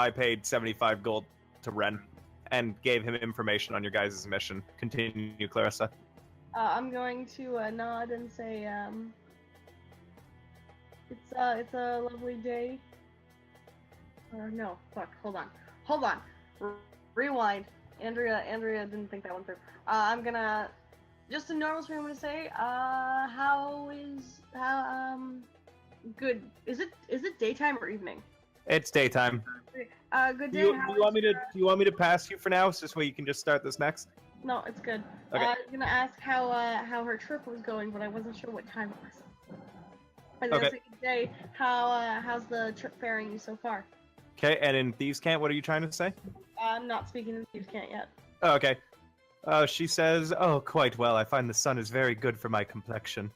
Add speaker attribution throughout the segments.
Speaker 1: I paid 75 gold to Ren and gave him information on your guys' mission. Continue, Clarissa.
Speaker 2: I'm going to nod and say, it's a lovely day. Or no, fuck, hold on. Rewind. Andrea didn't think that one through. I'm gonna, just a normal stream, I'm gonna say, good. Is it daytime or evening?
Speaker 1: It's daytime.
Speaker 2: Good day.
Speaker 1: Do you want me to pass you for now, so this way you can just start this next?
Speaker 2: No, it's good.
Speaker 1: Okay.
Speaker 2: I was gonna ask how her trip was going, but I wasn't sure what time it was. And then
Speaker 1: Okay.
Speaker 2: say, good day. How's the trip faring you so far?
Speaker 1: Okay, and in Thieves' Cant, what are you trying to say?
Speaker 2: I'm not speaking in Thieves' Cant yet.
Speaker 1: Oh, okay. She says, "Oh, quite well. I find the sun is very good for my complexion,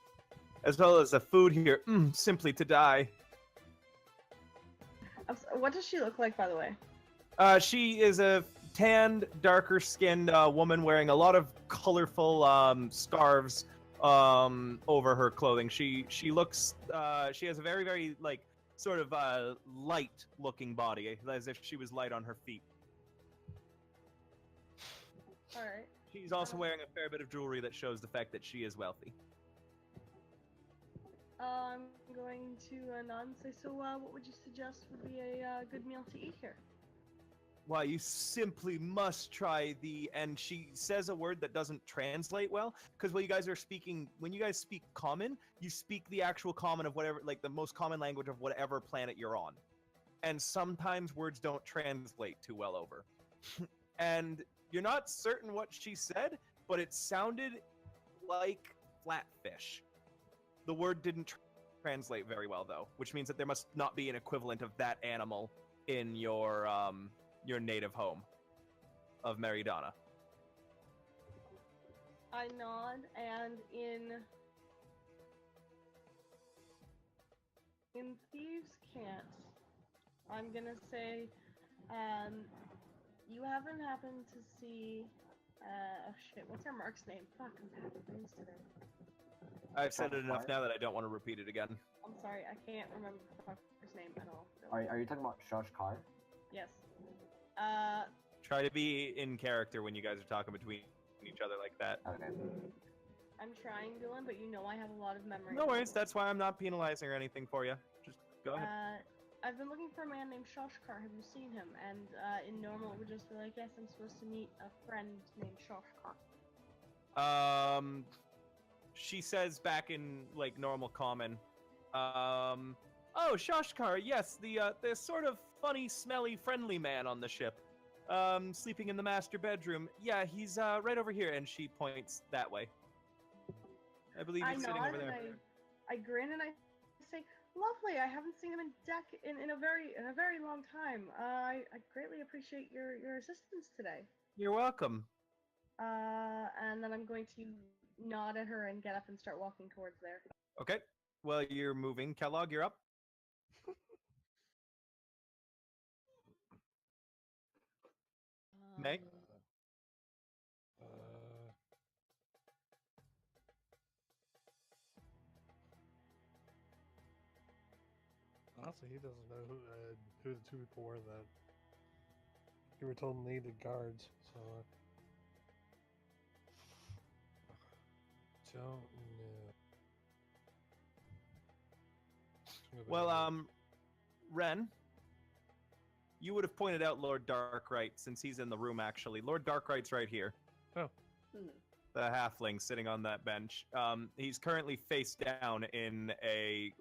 Speaker 1: as well as the food here. Simply to die."
Speaker 2: What does she look like, by the way?
Speaker 1: She is a tanned, darker-skinned woman wearing a lot of colorful scarves over her clothing. She looks. She has a very, very sort of light-looking body, as if she was light on her feet.
Speaker 2: All right.
Speaker 1: She's also wearing a fair bit of jewelry that shows the fact that she is wealthy.
Speaker 2: I'm going to nod and say, so what would you suggest would be a good meal to eat here?
Speaker 1: Why, you simply must try and she says a word that doesn't translate well, because when you guys speak common, you speak the actual common of whatever, the most common language of whatever planet you're on. And sometimes words don't translate too well over. And you're not certain what she said, but it sounded like flatfish. The word didn't translate very well, though, which means that there must not be an equivalent of that animal in your native home of Meridana.
Speaker 2: I nod, and in Thieves' Cant, I'm gonna say, you haven't happened to see, oh shit, what's our Mark's name? Fuck, I'm having brains today.
Speaker 1: I've said it enough now that I don't want to repeat it again.
Speaker 2: I'm sorry, I can't remember the fucker's name at all.
Speaker 3: Are you talking about Shoosh'kar?
Speaker 2: Yes.
Speaker 1: Try to be in character when you guys are talking between each other like that.
Speaker 3: Okay.
Speaker 2: I'm trying, Dylan, but you know I have a lot of memory.
Speaker 1: No worries, that's why I'm not penalizing or anything for you. Just go ahead.
Speaker 2: I've been looking for a man named Shoosh'kar. Have you seen him? And in normal, it would just be like, yes, I'm supposed to meet a friend named Shoosh'kar.
Speaker 1: She says back in normal common, "Oh, Shoosh'kar, yes, the sort of funny, smelly, friendly man on the ship, sleeping in the master bedroom. Yeah, he's right over here," and she points that way. I believe he's sitting over there.
Speaker 2: I grin and I say, "Lovely. I haven't seen him in a very long time. I greatly appreciate your assistance today."
Speaker 1: You're welcome.
Speaker 2: And then I'm going to nod at her and get up and start walking towards there.
Speaker 1: Okay. Well, you're moving. Kellogg, you're up. Meg?
Speaker 4: Honestly, he doesn't know who the two people were that you were told needed guards, so don't know.
Speaker 1: Well, Ren, you would have pointed out Lord Darkright since he's in the room, actually. Lord Darkright's right here.
Speaker 4: Oh.
Speaker 1: The halfling sitting on that bench. He's currently face down in a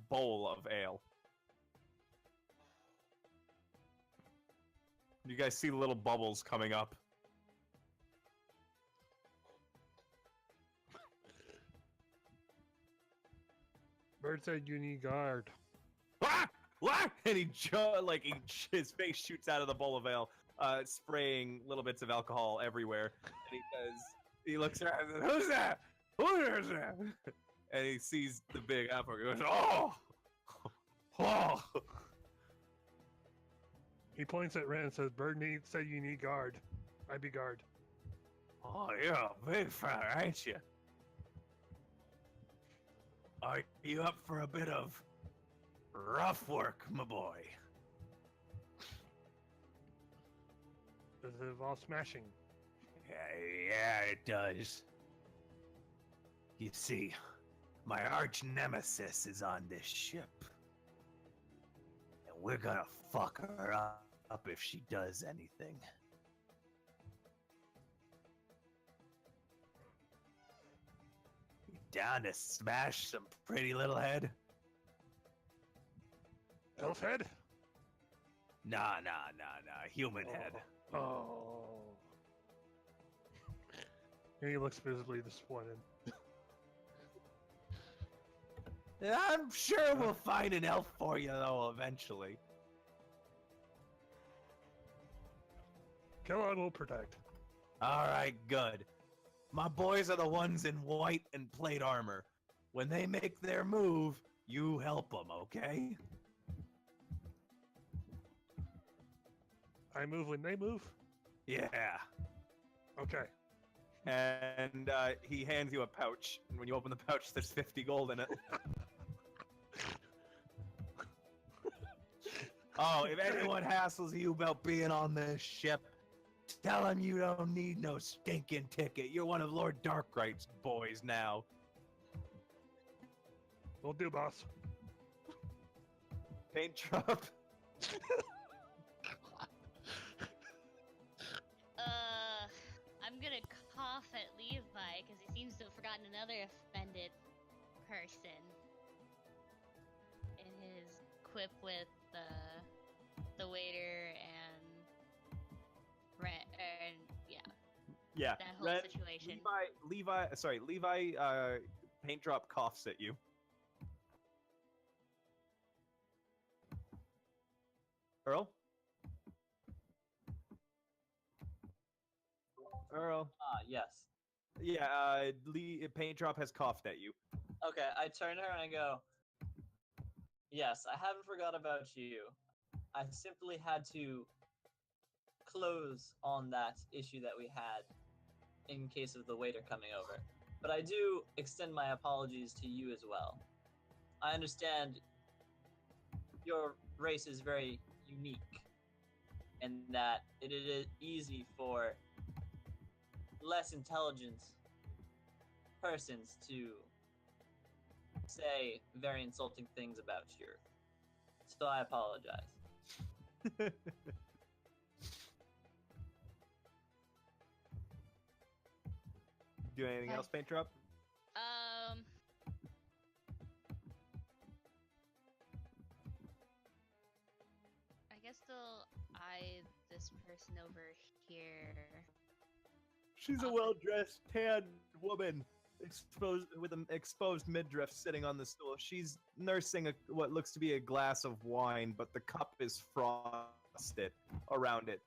Speaker 1: bowl of ale. You guys see the little bubbles coming up.
Speaker 4: Bird said you need guard.
Speaker 1: Ah! What? And his face shoots out of the bowl of ale, spraying little bits of alcohol everywhere. And he looks around and says, "Who's that? Who is that?" And he sees the big apple. He goes, "Oh! Oh!"
Speaker 4: He points at Ren and says, "Bird said you need guard. I be guard."
Speaker 1: "Oh, you're a big fella, ain't you? Are you up for a bit of rough work, my boy?"
Speaker 4: Does it involve smashing?
Speaker 1: Yeah, it does. You see, my arch nemesis is on this ship. And we're gonna fuck her up if she does anything. You down to smash some pretty little head?
Speaker 4: Elf head?
Speaker 1: Nah, human head.
Speaker 4: Oh. And he looks visibly disappointed.
Speaker 1: I'm sure we'll find an elf for you, though, eventually.
Speaker 4: Kellogg will protect.
Speaker 1: Alright, good. My boys are the ones in white and plate armor. When they make their move, you help them, okay?
Speaker 4: I move when they move?
Speaker 1: Yeah.
Speaker 4: Okay.
Speaker 1: And he hands you a pouch. And when you open the pouch, there's 50 gold in it. Oh, if anyone hassles you about being on this ship, tell them you don't need no stinking ticket. You're one of Lord Darkright's boys now.
Speaker 4: Will do, boss.
Speaker 1: Paint drop.
Speaker 3: I'm gonna cough at Levi because he seems to have forgotten another offended person in his quip with the waiter and
Speaker 1: Yeah.
Speaker 3: that whole situation.
Speaker 1: Levi, paint drop coughs at you. Earl?
Speaker 5: Yes.
Speaker 1: Yeah, paint drop has coughed at you.
Speaker 5: Okay, I turn to her and I go, yes, I haven't forgot about you. I simply had to close on that issue that we had in case of the waiter coming over. But I do extend my apologies to you as well. I understand your race is very unique and that it is easy for less intelligent persons to say very insulting things about you. So I apologize.
Speaker 1: Do anything else, paint drop?
Speaker 3: I guess they'll eye this person over here.
Speaker 1: She's a well-dressed, tan woman, exposed with an exposed midriff, sitting on the stool. She's nursing what looks to be a glass of wine, but the cup is frosted around it,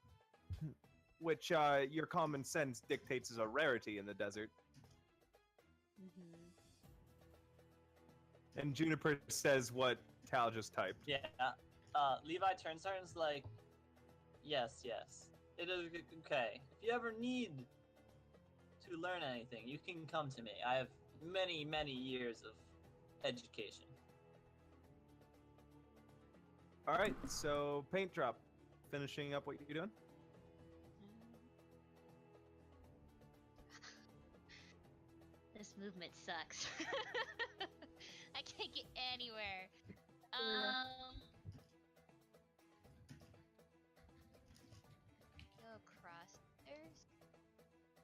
Speaker 1: which your common sense dictates is a rarity in the desert.
Speaker 3: Mm-hmm.
Speaker 1: And Juniper says what Tal just typed.
Speaker 5: Yeah. Levi turns to her and is like, yes. It is okay. If you ever need to learn anything, you can come to me. I have many, many years of education.
Speaker 1: All right, so paint drop. Finishing up what you're doing?
Speaker 3: This movement sucks. I can't get anywhere. Go across stairs?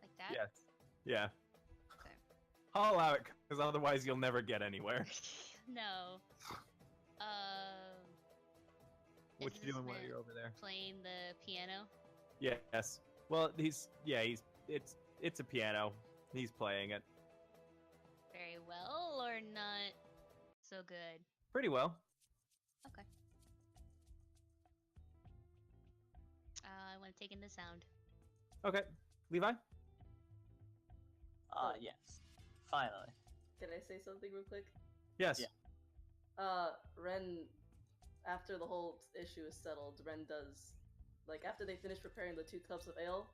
Speaker 3: Like that?
Speaker 1: Yes. Yeah.
Speaker 3: Okay.
Speaker 1: I'll allow it, because otherwise you'll never get anywhere.
Speaker 3: No.
Speaker 1: What
Speaker 3: Is
Speaker 1: you doing
Speaker 3: this
Speaker 1: while
Speaker 3: man
Speaker 1: you're over there?
Speaker 3: playing the piano?
Speaker 1: Yes. Well, it's a piano. He's playing it
Speaker 3: Very well or not so good?
Speaker 1: pretty well.
Speaker 3: Okay. I want to take in the sound.
Speaker 1: Okay, Levi.
Speaker 5: Yes. Finally.
Speaker 2: Can I say something real quick?
Speaker 1: Yes.
Speaker 5: Yeah.
Speaker 2: Ren, after the whole issue is settled, Ren does, like, after they finish preparing the 2 cups of ale,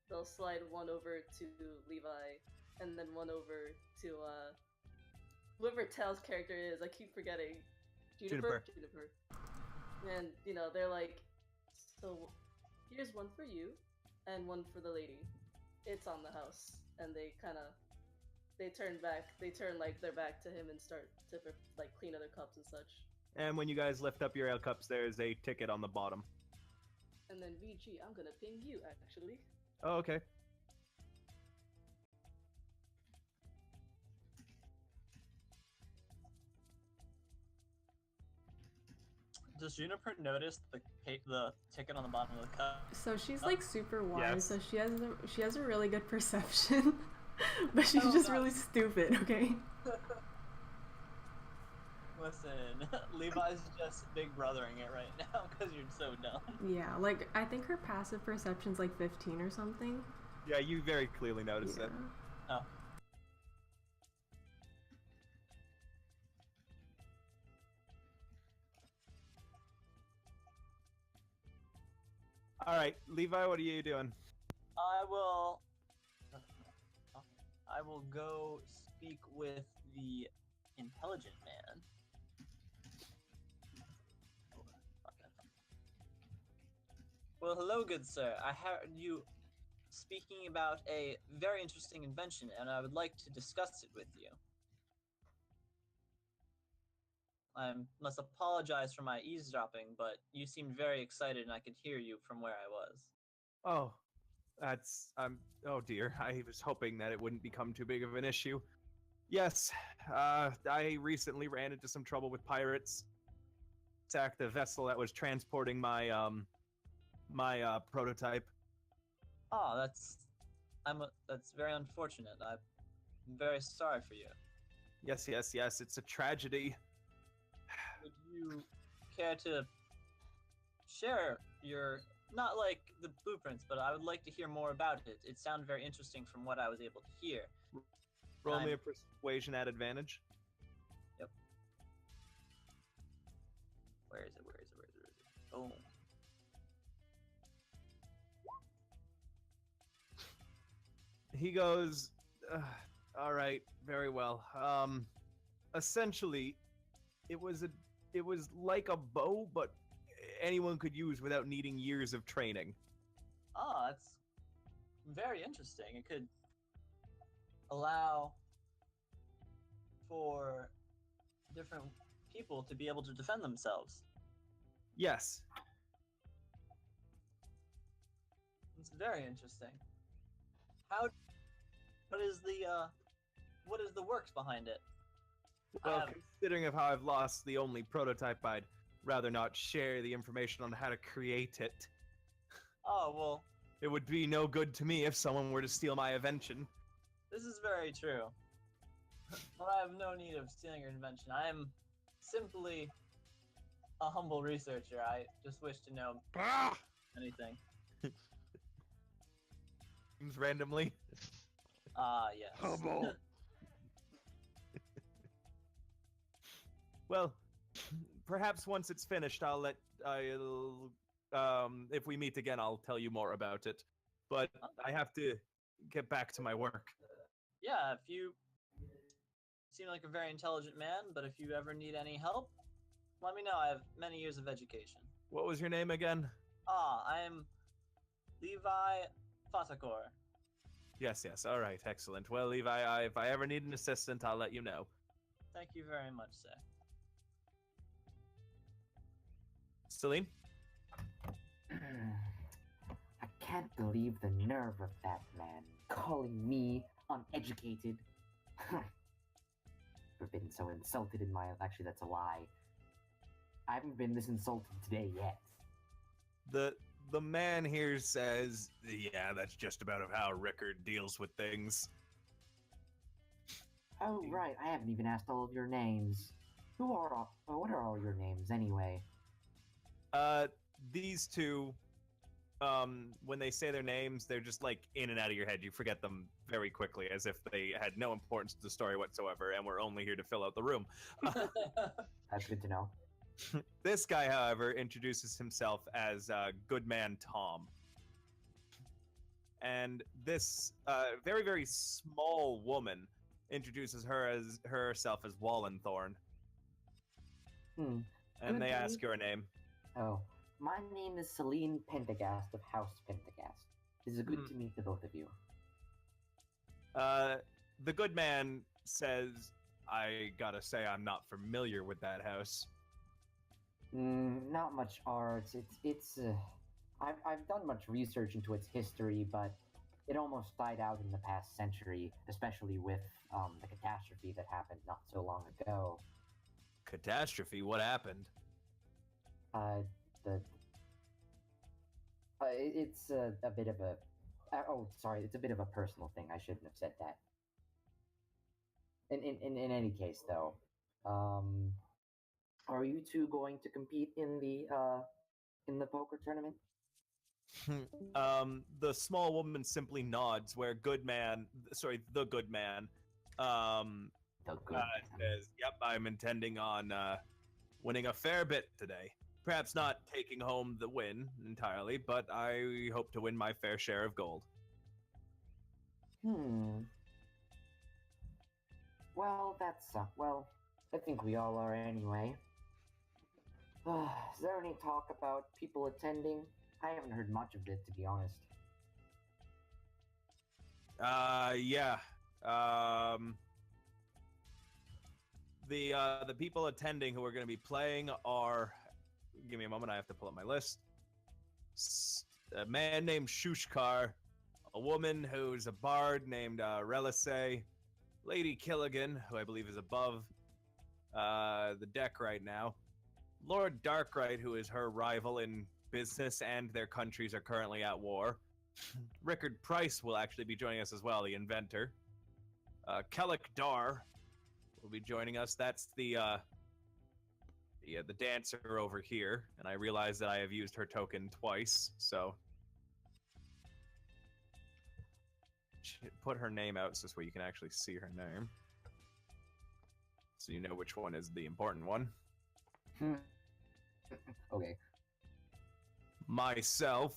Speaker 2: they'll slide one over to Levi, and then one over to, whoever Tal's character is, I keep forgetting. Juniper. And, they're like, so, here's one for you,
Speaker 6: and one for the lady. It's on the house, and they turn like their back to him and start to like clean other cups and such.
Speaker 1: And when you guys lift up your ale cups, there's a ticket on the bottom.
Speaker 6: And then VG, I'm gonna ping you actually.
Speaker 1: Oh, okay.
Speaker 5: Does Juniper notice the ticket on the bottom of the cup?
Speaker 7: So she's like super wise,
Speaker 1: Yes.
Speaker 7: so she has a really good perception, but she's just really stupid. Okay.
Speaker 5: Listen, Levi's just big brothering it right now because you're so dumb.
Speaker 7: Yeah, like I think her passive perception's like 15 or something.
Speaker 1: Yeah, you very clearly noticed
Speaker 7: Yeah.
Speaker 1: it.
Speaker 5: Oh.
Speaker 1: All right, Levi, what are you doing?
Speaker 5: I will go speak with the intelligent man. Well, hello, good sir. I heard you speaking about a very interesting invention, and I would like to discuss it with you. I must apologize for my eavesdropping, but you seemed very excited, and I could hear you from where I was.
Speaker 1: Oh, that's oh dear. I was hoping that it wouldn't become too big of an issue. Yes, I recently ran into some trouble with pirates. Attacked the vessel that was transporting my my prototype.
Speaker 5: Oh, that's very unfortunate. I'm very sorry for you.
Speaker 1: Yes, yes, yes. It's a tragedy.
Speaker 5: Would you care to share your, not like the blueprints, but I would like to hear more about it. It sounded very interesting from what I was able to hear.
Speaker 1: Roll me a persuasion at advantage.
Speaker 5: Yep. Where is it? Oh.
Speaker 1: He goes, all right, very well. Essentially, it was like a bow, but anyone could use without needing years of training.
Speaker 5: Oh, that's very interesting. It could allow for different people to be able to defend themselves.
Speaker 1: Yes.
Speaker 5: It's very interesting. What is the works behind it?
Speaker 1: Well, considering of how I've lost the only prototype, I'd rather not share the information on how to create it.
Speaker 5: Oh, well,
Speaker 1: It would be no good to me if someone were to steal my invention.
Speaker 5: this is very true. But I have no need of stealing your invention. I am simply a humble researcher. I just wish to know anything.
Speaker 1: Randomly.
Speaker 5: Yes.
Speaker 4: Humble.
Speaker 1: Well, perhaps once it's finished, I'll if we meet again, I'll tell you more about it. But I have to get back to my work.
Speaker 5: Yeah, if you seem like a very intelligent man, but if you ever need any help, let me know. I have many years of education.
Speaker 1: What was your name again?
Speaker 5: I am Levi Fatakor.
Speaker 1: Yes, yes. All right, excellent. Well, Levi, if I ever need an assistant, I'll let you know.
Speaker 5: Thank you very much, sir.
Speaker 1: Celene?
Speaker 8: I can't believe the nerve of that man calling me uneducated. I've been so insulted in my... Actually, that's a lie. I haven't been this insulted today yet.
Speaker 1: The man here says, yeah, that's just about how Rickard deals with things.
Speaker 8: Oh, right. I haven't even asked all of your names. What are all your names, anyway?
Speaker 1: These two, when they say their names, they're just like in and out of your head. You forget them very quickly, as if they had no importance to the story whatsoever, and we're only here to fill out the room.
Speaker 8: That's good to know.
Speaker 1: This guy, however, introduces himself as Goodman Tom. And this very, very small woman introduces herself as Wallenthorne. And they ask your name.
Speaker 8: Oh, my name is Celene Pentagast of House Pentagast. It is good to meet the both of you.
Speaker 1: The good man says, I gotta say I'm not familiar with that house.
Speaker 8: Not much art. I've done much research into its history, but it almost died out in the past century, especially with the catastrophe that happened not so long ago.
Speaker 1: Catastrophe? What happened?
Speaker 8: It's a bit of a... oh, sorry, it's a bit of a personal thing. I shouldn't have said that. In any case, though, are you two going to compete in the poker tournament?
Speaker 1: The small woman simply nods, where the good man,
Speaker 8: The good man.
Speaker 1: says, yep, I'm intending on winning a fair bit today. Perhaps not taking home the win entirely, but I hope to win my fair share of gold.
Speaker 8: Well, well, I think we all are anyway. Is there any talk about people attending? I haven't heard much of it, to be honest.
Speaker 1: Yeah. The people attending who are going to be playing are... Give me a moment, I have to pull up my list. A man named Shoosh'kar, a woman who's a bard named Relise, Lady Killigan, who I believe is above the deck right now, Lord Darkright, who is her rival in business and their countries are currently at war. Rickard Price will actually be joining us as well, the inventor. Kellogg will be joining us. That's the dancer over here, and I realize that I have used her token twice, so put her name out so this way you can actually see her name, so you know which one is the important one.
Speaker 8: Okay.
Speaker 1: Myself,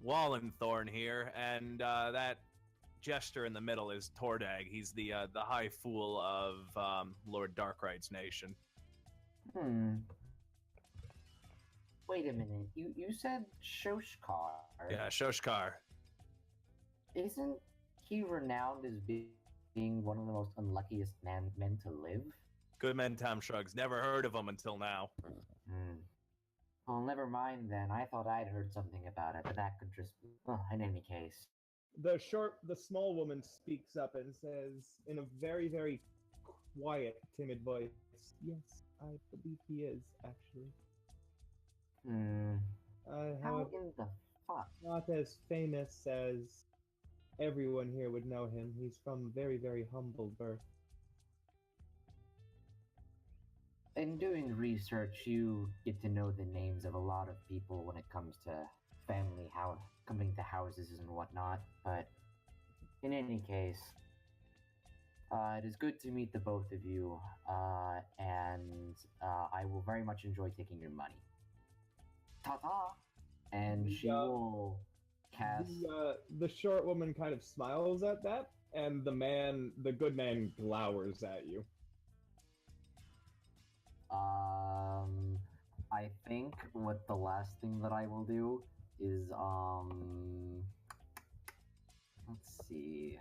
Speaker 1: Wallenthorne here, and that jester in the middle is Tordag. He's the high fool of Lord Darkright's nation.
Speaker 8: Wait a minute. You said Shoosh'kar.
Speaker 1: Yeah, Shoosh'kar.
Speaker 8: Isn't he renowned as being one of the most unluckiest men to live?
Speaker 1: Goodman Tom shrugs. Never heard of him until now.
Speaker 8: Well, never mind then. I thought I'd heard something about it, but that could just... in any case.
Speaker 1: The small woman speaks up and says, in a very, very quiet, timid voice, yes, I believe he is, actually.
Speaker 8: How in the fuck?
Speaker 1: Not as famous as everyone here would know him. He's from very, very humble birth.
Speaker 8: In doing research, you get to know the names of a lot of people when it comes to coming to houses and whatnot, but in any case, it is good to meet the both of you, and I will very much enjoy taking your money. Ta-ta! And she will cast...
Speaker 1: The short woman kind of smiles at that, and the good man glowers at you.
Speaker 8: I think what the last thing that I will do is, let's see.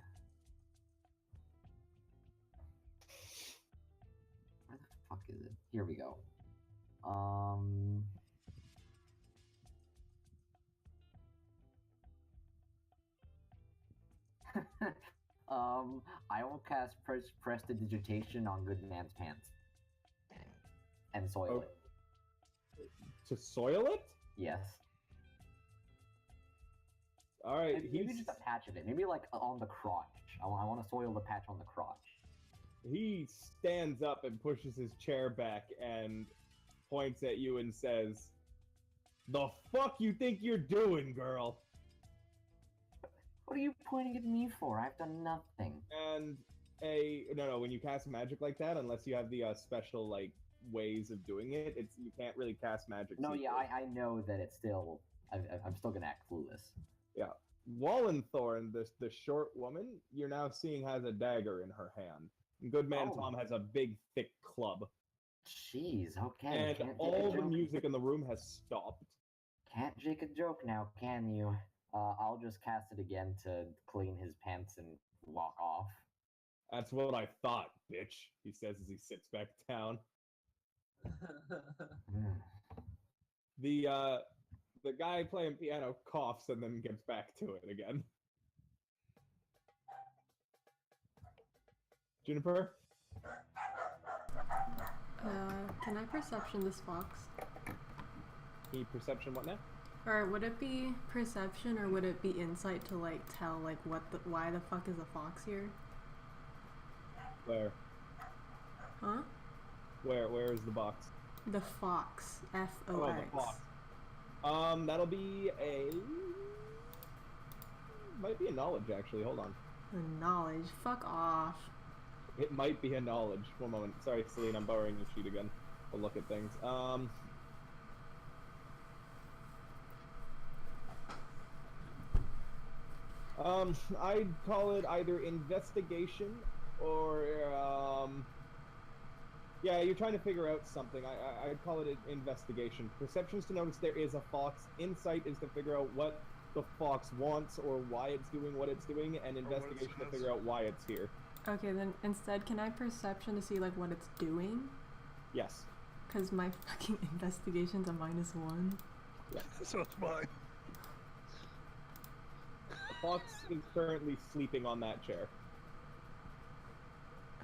Speaker 8: Where the fuck is it? Here we go. I will cast Prestidigitation on Goodman's pants. And soil it.
Speaker 1: To soil it?
Speaker 8: Yes.
Speaker 1: Alright,
Speaker 8: maybe just a patch of it. Maybe like on the crotch. I want to soil the patch on the crotch.
Speaker 1: He stands up and pushes his chair back and points at you and says, "The fuck you think you're doing, girl?"
Speaker 8: What are you pointing at me for? I've done nothing.
Speaker 1: And no, when you cast magic like that, unless you have the special like ways of doing it, you can't really cast magic.
Speaker 8: No, yeah, I know that it's still. I'm still gonna act clueless.
Speaker 1: Yeah, Wallenthorne, the short woman, you're now seeing has a dagger in her hand. And Goodman Tom has a big, thick club.
Speaker 8: Jeez, okay.
Speaker 1: And all the music in the room has stopped.
Speaker 8: Can't take a joke now, can you? I'll just cast it again to clean his pants and walk off.
Speaker 1: That's what I thought, bitch. He says as he sits back down. The guy playing piano coughs and then gets back to it again. Juniper?
Speaker 7: Can I perception this fox?
Speaker 1: Can you perception what now?
Speaker 7: Or would it be perception or would it be insight to like tell like why the fuck is a fox here?
Speaker 1: Where?
Speaker 7: Huh?
Speaker 1: Where is the box?
Speaker 7: The fox. F-O-X.
Speaker 1: Oh, the fox. That'll be a... Might be a knowledge, actually. Hold on.
Speaker 7: A knowledge? Fuck off.
Speaker 1: It might be a knowledge. One moment. Sorry, Celene, I'm borrowing your sheet again. I'll look at things. I'd call it either investigation or, yeah, you're trying to figure out something. I'd call it an investigation. Perception's to notice there is a fox. Insight is to figure out what the fox wants or why it's doing what it's doing, and investigation to figure out why it's here.
Speaker 7: Okay, then instead, can I perception to see like what it's doing?
Speaker 1: Yes.
Speaker 7: Because my fucking investigation's a -1.
Speaker 1: Yes.
Speaker 4: So it's mine.
Speaker 1: The fox is currently sleeping on that chair.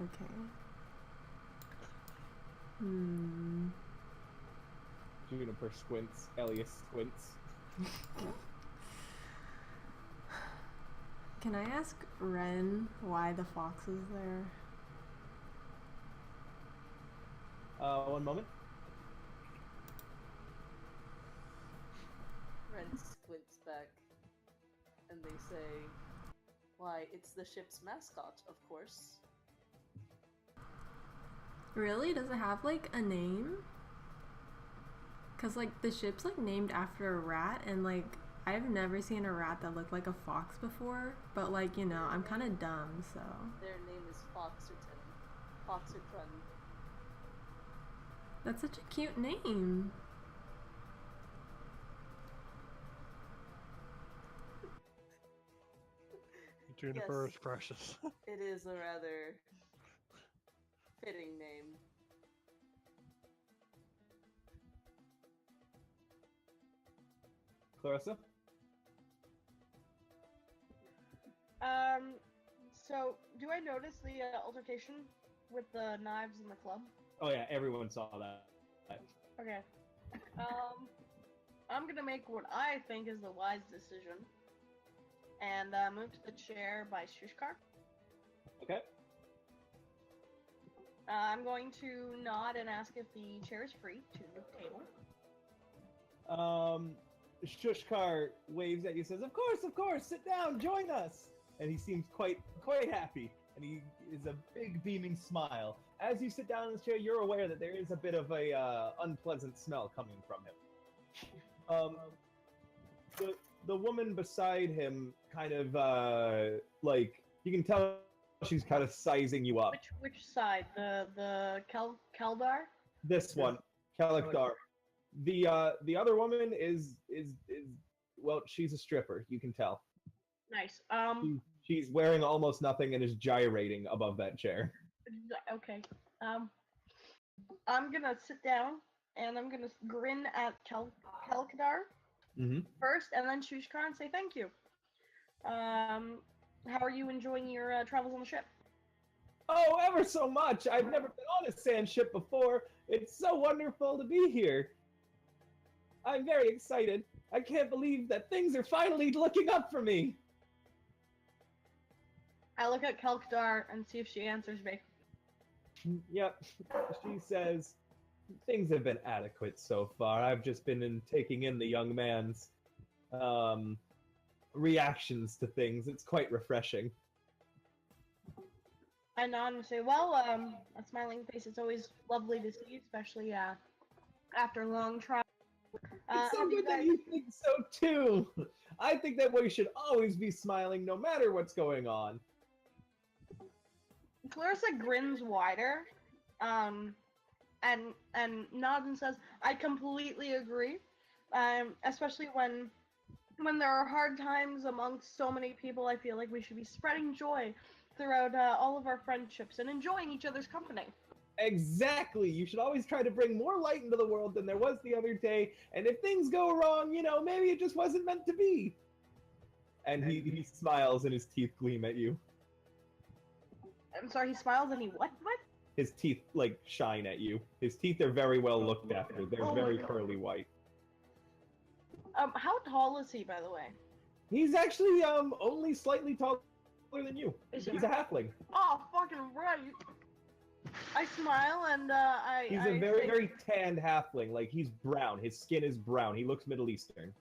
Speaker 7: Okay.
Speaker 1: Juniper squints. Elias squints.
Speaker 7: Can I ask Ren why the fox is there?
Speaker 1: One moment.
Speaker 6: Ren squints back, and they say, "Why, it's the ship's mascot, of course."
Speaker 7: Really? Does it have like a name? Cause like the ship's like named after a rat, and like I've never seen a rat that looked like a fox before. But like, you know, I'm kind of dumb, so.
Speaker 6: Their name is Foxerton. Foxerton.
Speaker 7: That's such a cute name.
Speaker 4: Juniper
Speaker 6: Yes.
Speaker 4: is precious.
Speaker 6: It is a rather fitting name.
Speaker 1: Clarissa?
Speaker 2: So, do I notice the altercation with the knives in the club?
Speaker 1: Oh yeah, everyone saw that.
Speaker 2: Okay. I'm gonna make what I think is the wise decision, and move to the chair by Shoosh'kar.
Speaker 1: Okay.
Speaker 2: I'm going to nod and ask if the chair is free to the table.
Speaker 1: Shoosh'kar waves at you, says, of course, sit down, join us!" And he seems quite happy, and he is a big beaming smile. As you sit down in the chair, you're aware that there is a bit of a unpleasant smell coming from him. The woman beside him kind of, like, you can tell she's kind of sizing you up.
Speaker 2: Which side? The Keldar?
Speaker 1: This one, Kellogg. The other woman is well, she's a stripper, you can tell.
Speaker 2: Nice.
Speaker 1: She's wearing almost nothing and is gyrating above that chair.
Speaker 2: Okay. I'm gonna sit down and I'm gonna grin at Kelkadar first, and then Shoosh'kar and say thank you. How are you enjoying your travels on the ship?
Speaker 1: Oh, ever so much. I've never been on a sand ship before. It's so wonderful to be here. I'm very excited. I can't believe that things are finally looking up for me.
Speaker 2: I look at Kelkadar and see if she answers me.
Speaker 1: Yep. She says, things have been adequate so far. I've just been taking in the young man's reactions to things. It's quite refreshing.
Speaker 2: I nod and say, well, a smiling face is always lovely to see, especially after long travel.
Speaker 1: It's so good that you think so too. I think that we should always be smiling no matter what's going on.
Speaker 2: Clarissa grins wider, and nods and says, I completely agree. Especially when when there are hard times amongst so many people, I feel like we should be spreading joy throughout all of our friendships and enjoying each other's company.
Speaker 1: Exactly. You should always try to bring more light into the world than there was the other day. And if things go wrong, maybe it just wasn't meant to be. And he smiles and his teeth gleam at you.
Speaker 2: I'm sorry, he smiles and he what?
Speaker 1: His teeth, shine at you. His teeth are very well looked after. They're very pearly white.
Speaker 2: How tall is he, by the way?
Speaker 1: He's actually, only slightly taller than you. He's a halfling.
Speaker 2: Oh, fucking right. I smile and,
Speaker 1: He's a very, very tanned halfling. He's brown. His skin is brown. He looks Middle Eastern.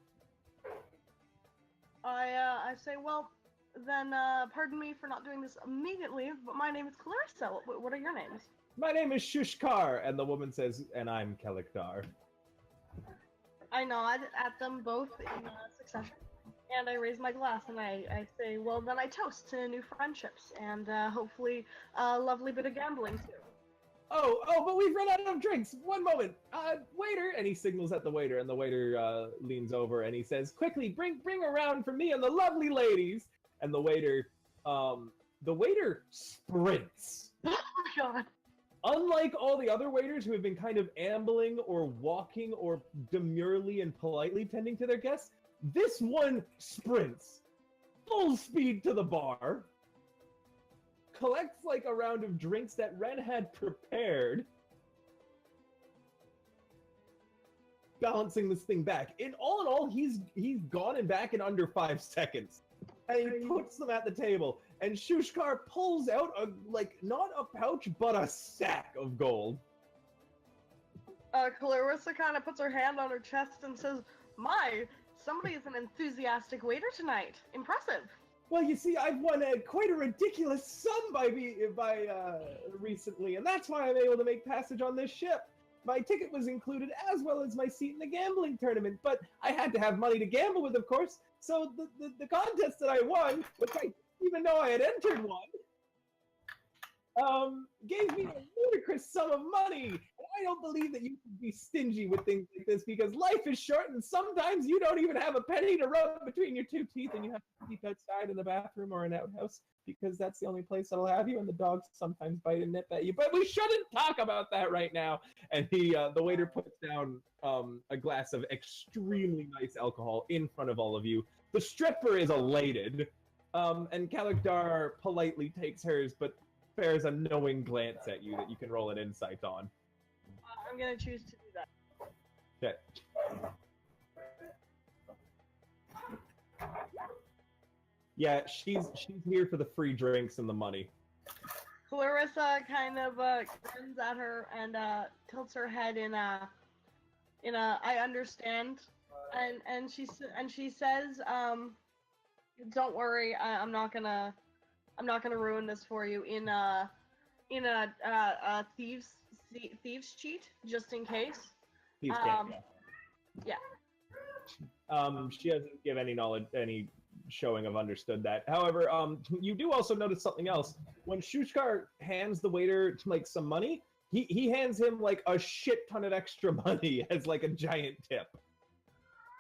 Speaker 2: I say, well, then, pardon me for not doing this immediately, but my name is Clarissa. What are your names?
Speaker 1: My name is Shoosh'kar, and the woman says, and I'm Kellogg.
Speaker 2: I nod at them both in succession, and I raise my glass and I say, well, then I toast to new friendships, and hopefully a lovely bit of gambling too.
Speaker 1: Oh, but we've run out of drinks. One moment. Waiter, and he signals at the waiter, and the waiter leans over and he says, quickly, bring around for me and the lovely ladies. And the waiter sprints.
Speaker 2: Oh my god.
Speaker 1: Unlike all the other waiters who have been kind of ambling or walking or demurely and politely tending to their guests, this one sprints full speed to the bar, collects a round of drinks that Ren had prepared, balancing this thing back. In all, he's gone and back in under 5 seconds. And he puts them at the table, and Shoosh'kar pulls out not a pouch, but a sack of gold.
Speaker 2: Clarissa kind of puts her hand on her chest and says, my, somebody is an enthusiastic waiter tonight. Impressive.
Speaker 1: Well, you see, I've won quite a ridiculous sum by recently, and that's why I'm able to make passage on this ship. My ticket was included as well as my seat in the gambling tournament, but I had to have money to gamble with, of course. So the contest that I won, which I didn't even know I had entered one, gave me a ludicrous sum of money. And I don't believe that you should be stingy with things like this, because life is short and sometimes you don't even have a penny to rub between your 2 teeth and you have to sleep outside in the bathroom or an outhouse, because that's the only place that'll have you, and the dogs sometimes bite and nip at you. But we shouldn't talk about that right now. And the waiter puts down a glass of extremely nice alcohol in front of all of you. The stripper is elated, and Kellogg politely takes hers, but bears a knowing glance at you that you can roll an insight on.
Speaker 2: I'm gonna choose to do that.
Speaker 1: Okay. Yeah, she's here for the free drinks and the money.
Speaker 2: Clarissa kind of grins at her and tilts her head in a I understand, and she says, don't worry, I'm not gonna ruin this for you in a thieves cheat, just in case.
Speaker 1: Thieves can't.
Speaker 2: Yeah.
Speaker 1: She doesn't give any showing of understood that. However, you do also notice something else. When Shoosh'kar hands the waiter some money, he hands him a shit ton of extra money as a giant tip.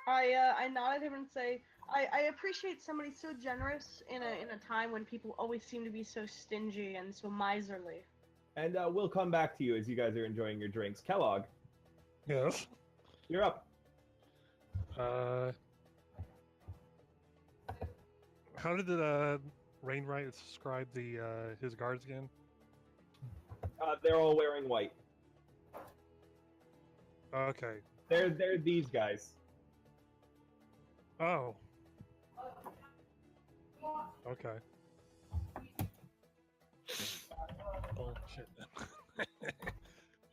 Speaker 2: I nod at him and say, I appreciate somebody so generous in a time when people always seem to be so stingy and so miserly.
Speaker 1: And we'll come back to you as you guys are enjoying your drinks. Kellogg.
Speaker 4: Yes.
Speaker 1: You're up.
Speaker 4: How did Rainwright describe his guards again?
Speaker 1: They're all wearing white.
Speaker 4: Okay.
Speaker 1: They're these guys.
Speaker 4: Oh. Okay. Oh shit.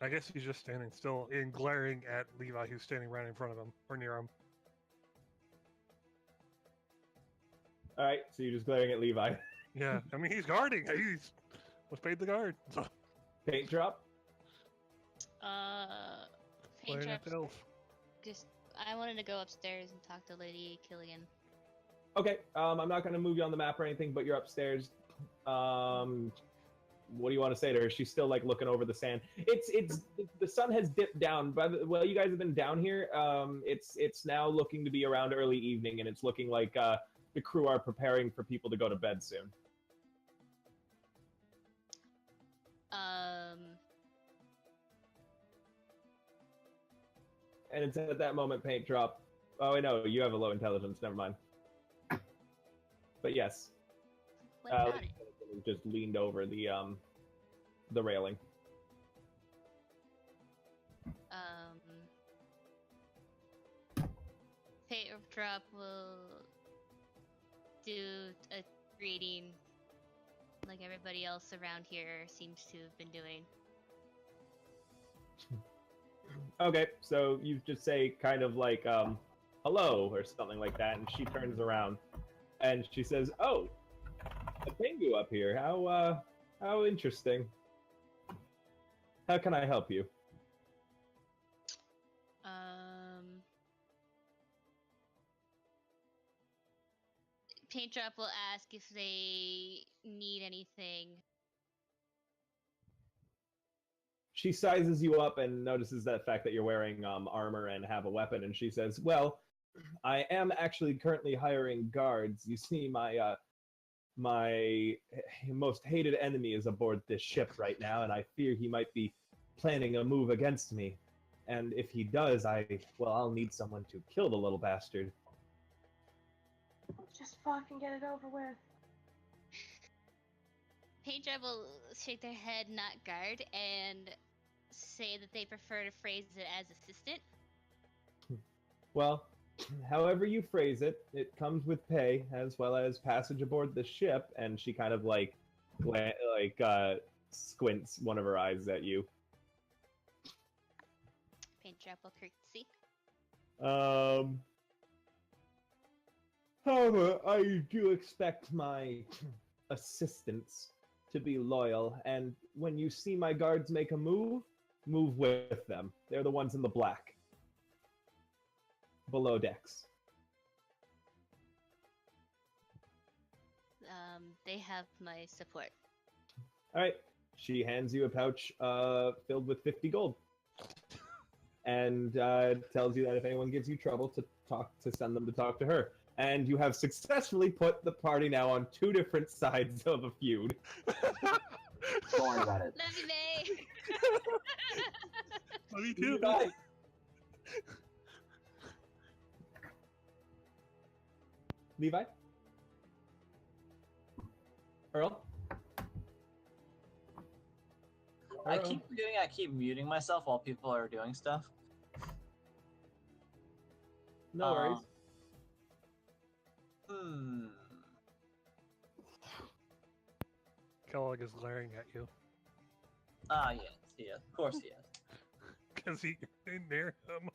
Speaker 4: I guess he's just standing still and glaring at Levi, who's standing right in front of him or near him.
Speaker 1: All right, so you're just glaring at Levi.
Speaker 4: Yeah, I mean he's guarding. He's was paid the guard. So.
Speaker 1: Paint drop.
Speaker 3: Paint
Speaker 4: Glaring at the
Speaker 3: drop.
Speaker 4: elf.
Speaker 3: Just, I wanted to go upstairs and talk to Lady Killigan.
Speaker 1: Okay, I'm not going to move you on the map or anything, but you're upstairs. what do you want to say to her? She's still like looking over the sand. It's the sun has dipped down. Well, you guys have been down here. It's now looking to be around early evening, and it's looking like the crew are preparing for people to go to bed soon. And it's at that moment Paint Drop. Oh, I know you have a low intelligence. Never mind. But yes,
Speaker 3: What about
Speaker 1: Lady
Speaker 3: it?
Speaker 1: Killigan just leaned over the railing.
Speaker 3: Fate of Drop will do a greeting like everybody else around here seems to have been doing.
Speaker 1: Okay, so you just say kind of like hello or something like that, and she turns around and she says, "Oh, a Tengu up here. How interesting. How can I help you?"
Speaker 3: Paint Drop will ask if they need anything.
Speaker 1: She sizes you up and notices that fact that you're wearing armor and have a weapon, and she says, "Well, I am actually currently hiring guards. You see, my most hated enemy is aboard this ship right now, and I fear he might be planning a move against me. And if he does, I'll need someone to kill the little bastard."
Speaker 2: Just fucking get it over with.
Speaker 3: Paint Drop will shake their head, not guard, and say that they prefer to phrase it as assistant.
Speaker 1: Well, however you phrase it, it comes with pay as well as passage aboard the ship. And she kind of squints one of her eyes at you.
Speaker 3: Paint Drop will curtsy.
Speaker 1: However, I do expect my assistants to be loyal, and when you see my guards make a move with them. They're the ones in the black. Below decks.
Speaker 3: They have my support.
Speaker 1: Alright. She hands you a pouch filled with 50 gold. And tells you that if anyone gives you trouble to send them to talk to her. And you have successfully put the party now on two different sides of a feud.
Speaker 8: Don't worry about it.
Speaker 3: Love you, May.
Speaker 4: Love you too.
Speaker 1: Bye. Levi? Earl?
Speaker 5: I keep forgetting I keep muting myself while people are doing stuff.
Speaker 1: No worries.
Speaker 4: Kellogg is glaring at you.
Speaker 5: Ah, yes, he is. Of course he is.
Speaker 4: Because you're near him.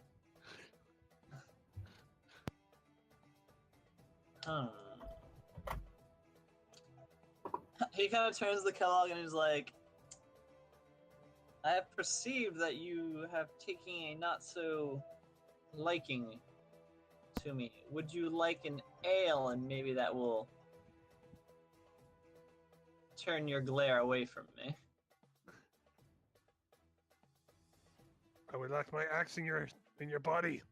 Speaker 5: He kind of turns to Kellogg and is like, I have perceived that you have taken a not so liking to me. Would you like an ale, and maybe that will turn your glare away from me?
Speaker 4: I would like my axe in your body.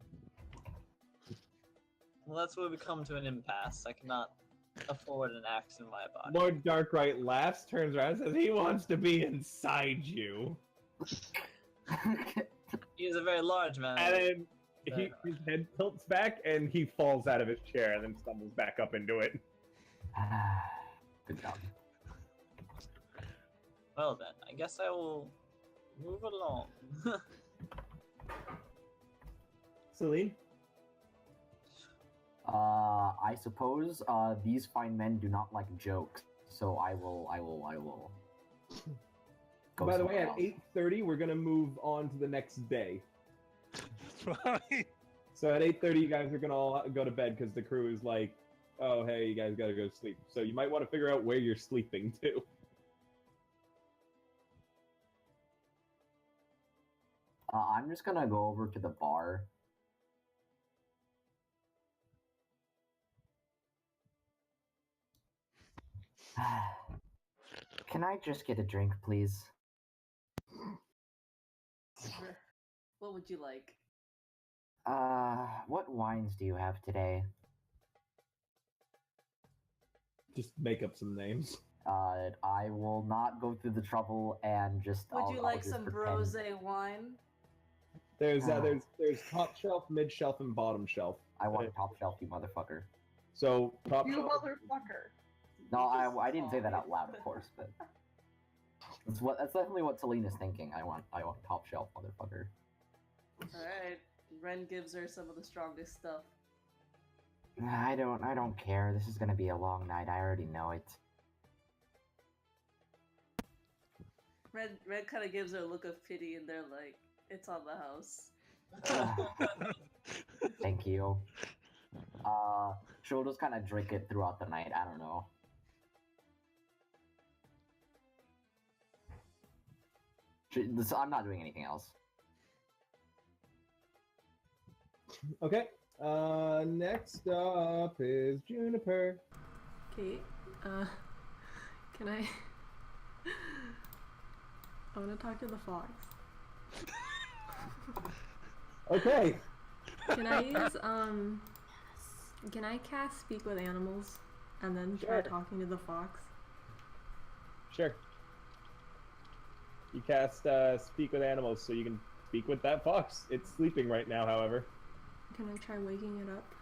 Speaker 5: Well, that's where we come to an impasse. I cannot afford an axe in my body.
Speaker 1: Lord Darkright laughs, turns around, and says he wants to be inside you.
Speaker 5: He is a very large man.
Speaker 1: And then his head tilts back and he falls out of his chair and then stumbles back up into it.
Speaker 8: Good job.
Speaker 5: Well then, I guess I will move along.
Speaker 1: Celene?
Speaker 8: I suppose these fine men do not like jokes, so I will. Go
Speaker 1: By the way,
Speaker 8: somewhere
Speaker 1: at
Speaker 8: else.
Speaker 1: 8:30, we're gonna move on to the next day.
Speaker 4: That's fine.
Speaker 1: So at 8:30, you guys are gonna all go to bed because the crew is like, "Oh, hey, you guys gotta go to sleep." So you might want to figure out where you're sleeping too.
Speaker 8: I'm just gonna go over to the bar. Can I just get a drink, please?
Speaker 6: What would you like?
Speaker 8: What wines do you have today?
Speaker 1: Just make up some names.
Speaker 8: I will not go through the trouble and just.
Speaker 6: Would
Speaker 8: I'll
Speaker 6: you like
Speaker 8: just
Speaker 6: some
Speaker 8: pretend.
Speaker 6: rosé wine?
Speaker 1: There's top shelf, mid shelf, and bottom shelf.
Speaker 8: I want top shelf, you motherfucker.
Speaker 1: So top
Speaker 2: You
Speaker 1: shelf.
Speaker 2: motherfucker.
Speaker 8: No, I didn't say that out loud, of course, but that's definitely what Celene is thinking. I want top shelf, motherfucker.
Speaker 6: Alright. Ren gives her some of the strongest stuff.
Speaker 8: I don't care. This is gonna be a long night. I already know it.
Speaker 6: Ren kind of gives her a look of pity, and they're like, "It's on the house."
Speaker 8: Thank you. She'll just kind of drink it throughout the night. I don't know. I'm not doing anything else.
Speaker 1: Okay. Next up is Juniper.
Speaker 7: Okay, can I... I want to talk to the fox.
Speaker 1: Okay.
Speaker 7: Can I use, can I cast Speak with Animals and then try
Speaker 1: Sure.
Speaker 7: talking to the fox?
Speaker 1: Sure. You cast Speak with Animals, so you can speak with that fox. It's sleeping right now, however.
Speaker 7: Can I try waking it up?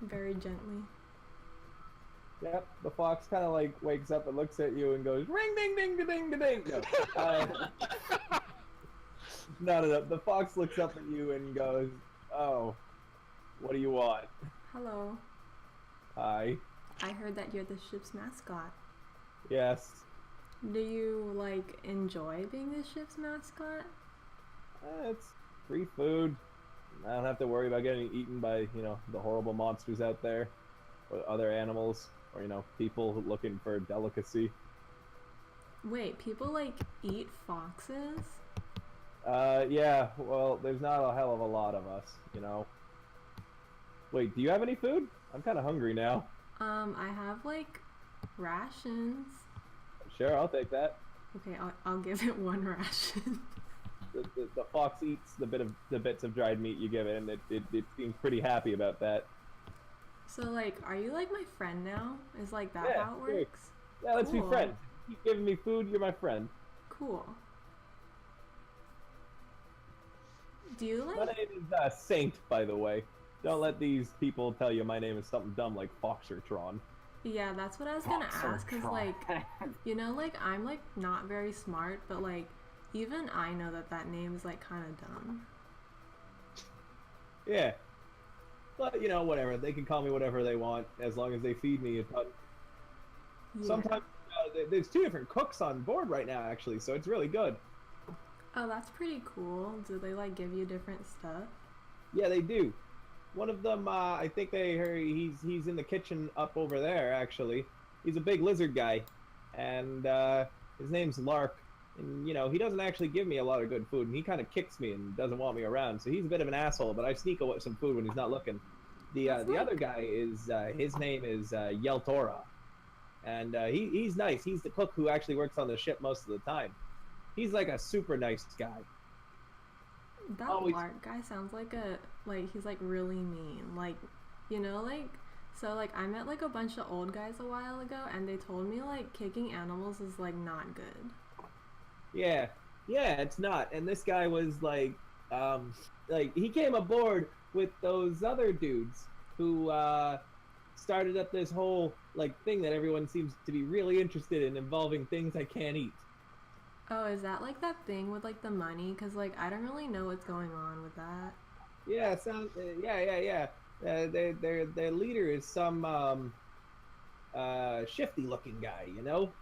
Speaker 7: Very gently.
Speaker 1: Yep, the fox kind of like wakes up and looks at you and goes, ring ding ding ding ding ding. No. The fox looks up at you and goes, oh, what do you want?
Speaker 7: Hello.
Speaker 1: Hi.
Speaker 7: I heard that you're the ship's mascot.
Speaker 1: Yes.
Speaker 7: Do you, like, enjoy being the ship's mascot?
Speaker 1: It's free food. I don't have to worry about getting eaten by, the horrible monsters out there, or other animals, or, people looking for delicacy.
Speaker 7: Wait, people, like, eat foxes?
Speaker 1: Yeah, well, there's not a hell of a lot of us, Wait, do you have any food? I'm kind of hungry now.
Speaker 7: I have, like, rations.
Speaker 1: Sure, I'll take that.
Speaker 7: Okay, I'll give it one ration.
Speaker 1: The fox eats the bits of dried meat you give it, and it seems pretty happy about that.
Speaker 7: So, like, are you, like, my friend now? Is, like, that
Speaker 1: Yeah,
Speaker 7: how it
Speaker 1: sure.
Speaker 7: works?
Speaker 1: Yeah, let's be
Speaker 7: Cool.
Speaker 1: friends. Keep giving me food, you're my friend.
Speaker 7: Cool. Do you,
Speaker 1: My
Speaker 7: like...
Speaker 1: name is Saint, by the way. Don't let these people tell you my name is something dumb like Foxertron.
Speaker 7: Yeah, that's what I was gonna ask, because, like, like, I'm, like, not very smart, but, like, even I know that name is, like, kind of dumb.
Speaker 1: Yeah. But, whatever. They can call me whatever they want, as long as they feed me a ton.
Speaker 7: Yeah.
Speaker 1: Sometimes, there's 2 different cooks on board right now, actually, so it's really good.
Speaker 7: Oh, that's pretty cool. Do they, like, give you different stuff?
Speaker 1: Yeah, they do. One of them, I think they heard he's in the kitchen up over there, actually. He's a big lizard guy, and his name's Lark. And, he doesn't actually give me a lot of good food, and he kind of kicks me and doesn't want me around, so he's a bit of an asshole, but I sneak away some food when he's not looking. The other guy is, his name is Yeltora, and he's nice. He's the cook who actually works on the ship most of the time. He's like a super nice guy.
Speaker 7: That Lark guy sounds like he's, like, really mean. Like, so, like, I met, like, a bunch of old guys a while ago, and they told me, like, kicking animals is, like, not good.
Speaker 1: Yeah, it's not. And this guy was, like, he came aboard with those other dudes who, started up this whole, like, thing that everyone seems to be really interested in, involving things I can't eat.
Speaker 7: Oh, is that, like, that thing with, like, the money? Because, like, I don't really know what's going on with that.
Speaker 1: Yeah, yeah. Their leader is some shifty-looking guy.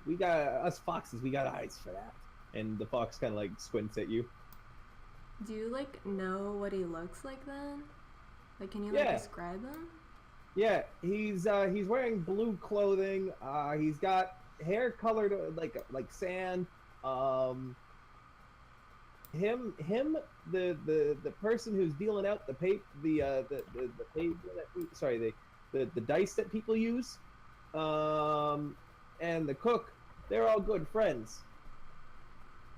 Speaker 1: We got us foxes. We got eyes for that. And the fox kind of like squints at you.
Speaker 7: Do you, like, know what he looks like then? Like, can you like describe him?
Speaker 1: Yeah, he's wearing blue clothing. He's got hair colored like sand. The person who's dealing out the dice that people use, and the cook They're all good friends.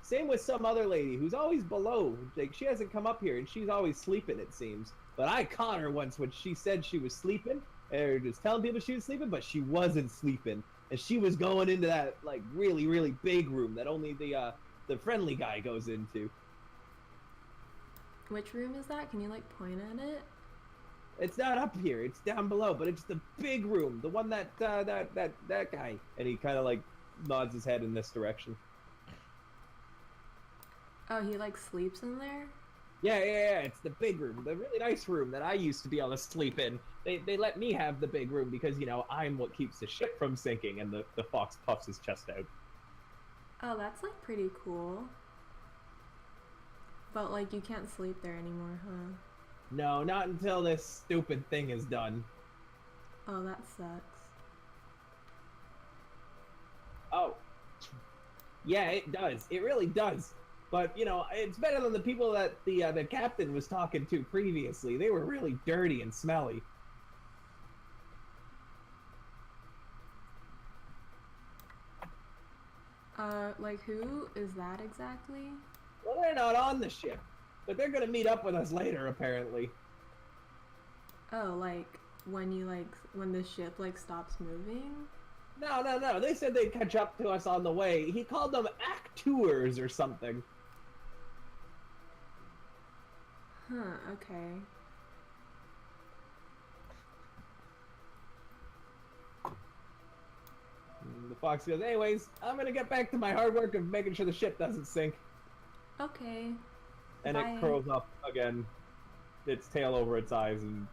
Speaker 1: Same with some other lady who's always below. Like, she hasn't come up here, and she's always sleeping, it seems. But I caught her once when she said she was sleeping, or just telling people she was sleeping, but she wasn't sleeping. And she was going into that, like, really, really big room that only the friendly guy goes into.
Speaker 7: Which room is that? Can you like point at it?
Speaker 1: It's not up here. It's down below, but it's the big room, the one that guy. And he kind of like nods his head in this direction.
Speaker 7: Oh, he like sleeps in there?
Speaker 1: Yeah. It's the big room, the really nice room that I used to be able to sleep in. They let me have the big room because, you know, I'm what keeps the ship from sinking. And the fox puffs his chest out.
Speaker 7: Oh, that's like pretty cool. But like you can't sleep there anymore, huh?
Speaker 1: No, not until this stupid thing is done.
Speaker 7: Oh, that sucks.
Speaker 1: Oh. Yeah, it does. It really does. But, you know, it's better than the people that the captain was talking to previously. They were really dirty and smelly.
Speaker 7: Like who is that exactly?
Speaker 1: Well, they're not on the ship, but they're gonna meet up with us later, apparently.
Speaker 7: Oh, like when the ship like stops moving?
Speaker 1: No. They said they'd catch up to us on the way. He called them actors or something.
Speaker 7: Huh, okay.
Speaker 1: The fox goes, anyways, I'm gonna get back to my hard work of making sure the ship doesn't sink.
Speaker 7: Okay.
Speaker 1: And
Speaker 7: Bye.
Speaker 1: it curls up again, its tail over its eyes, and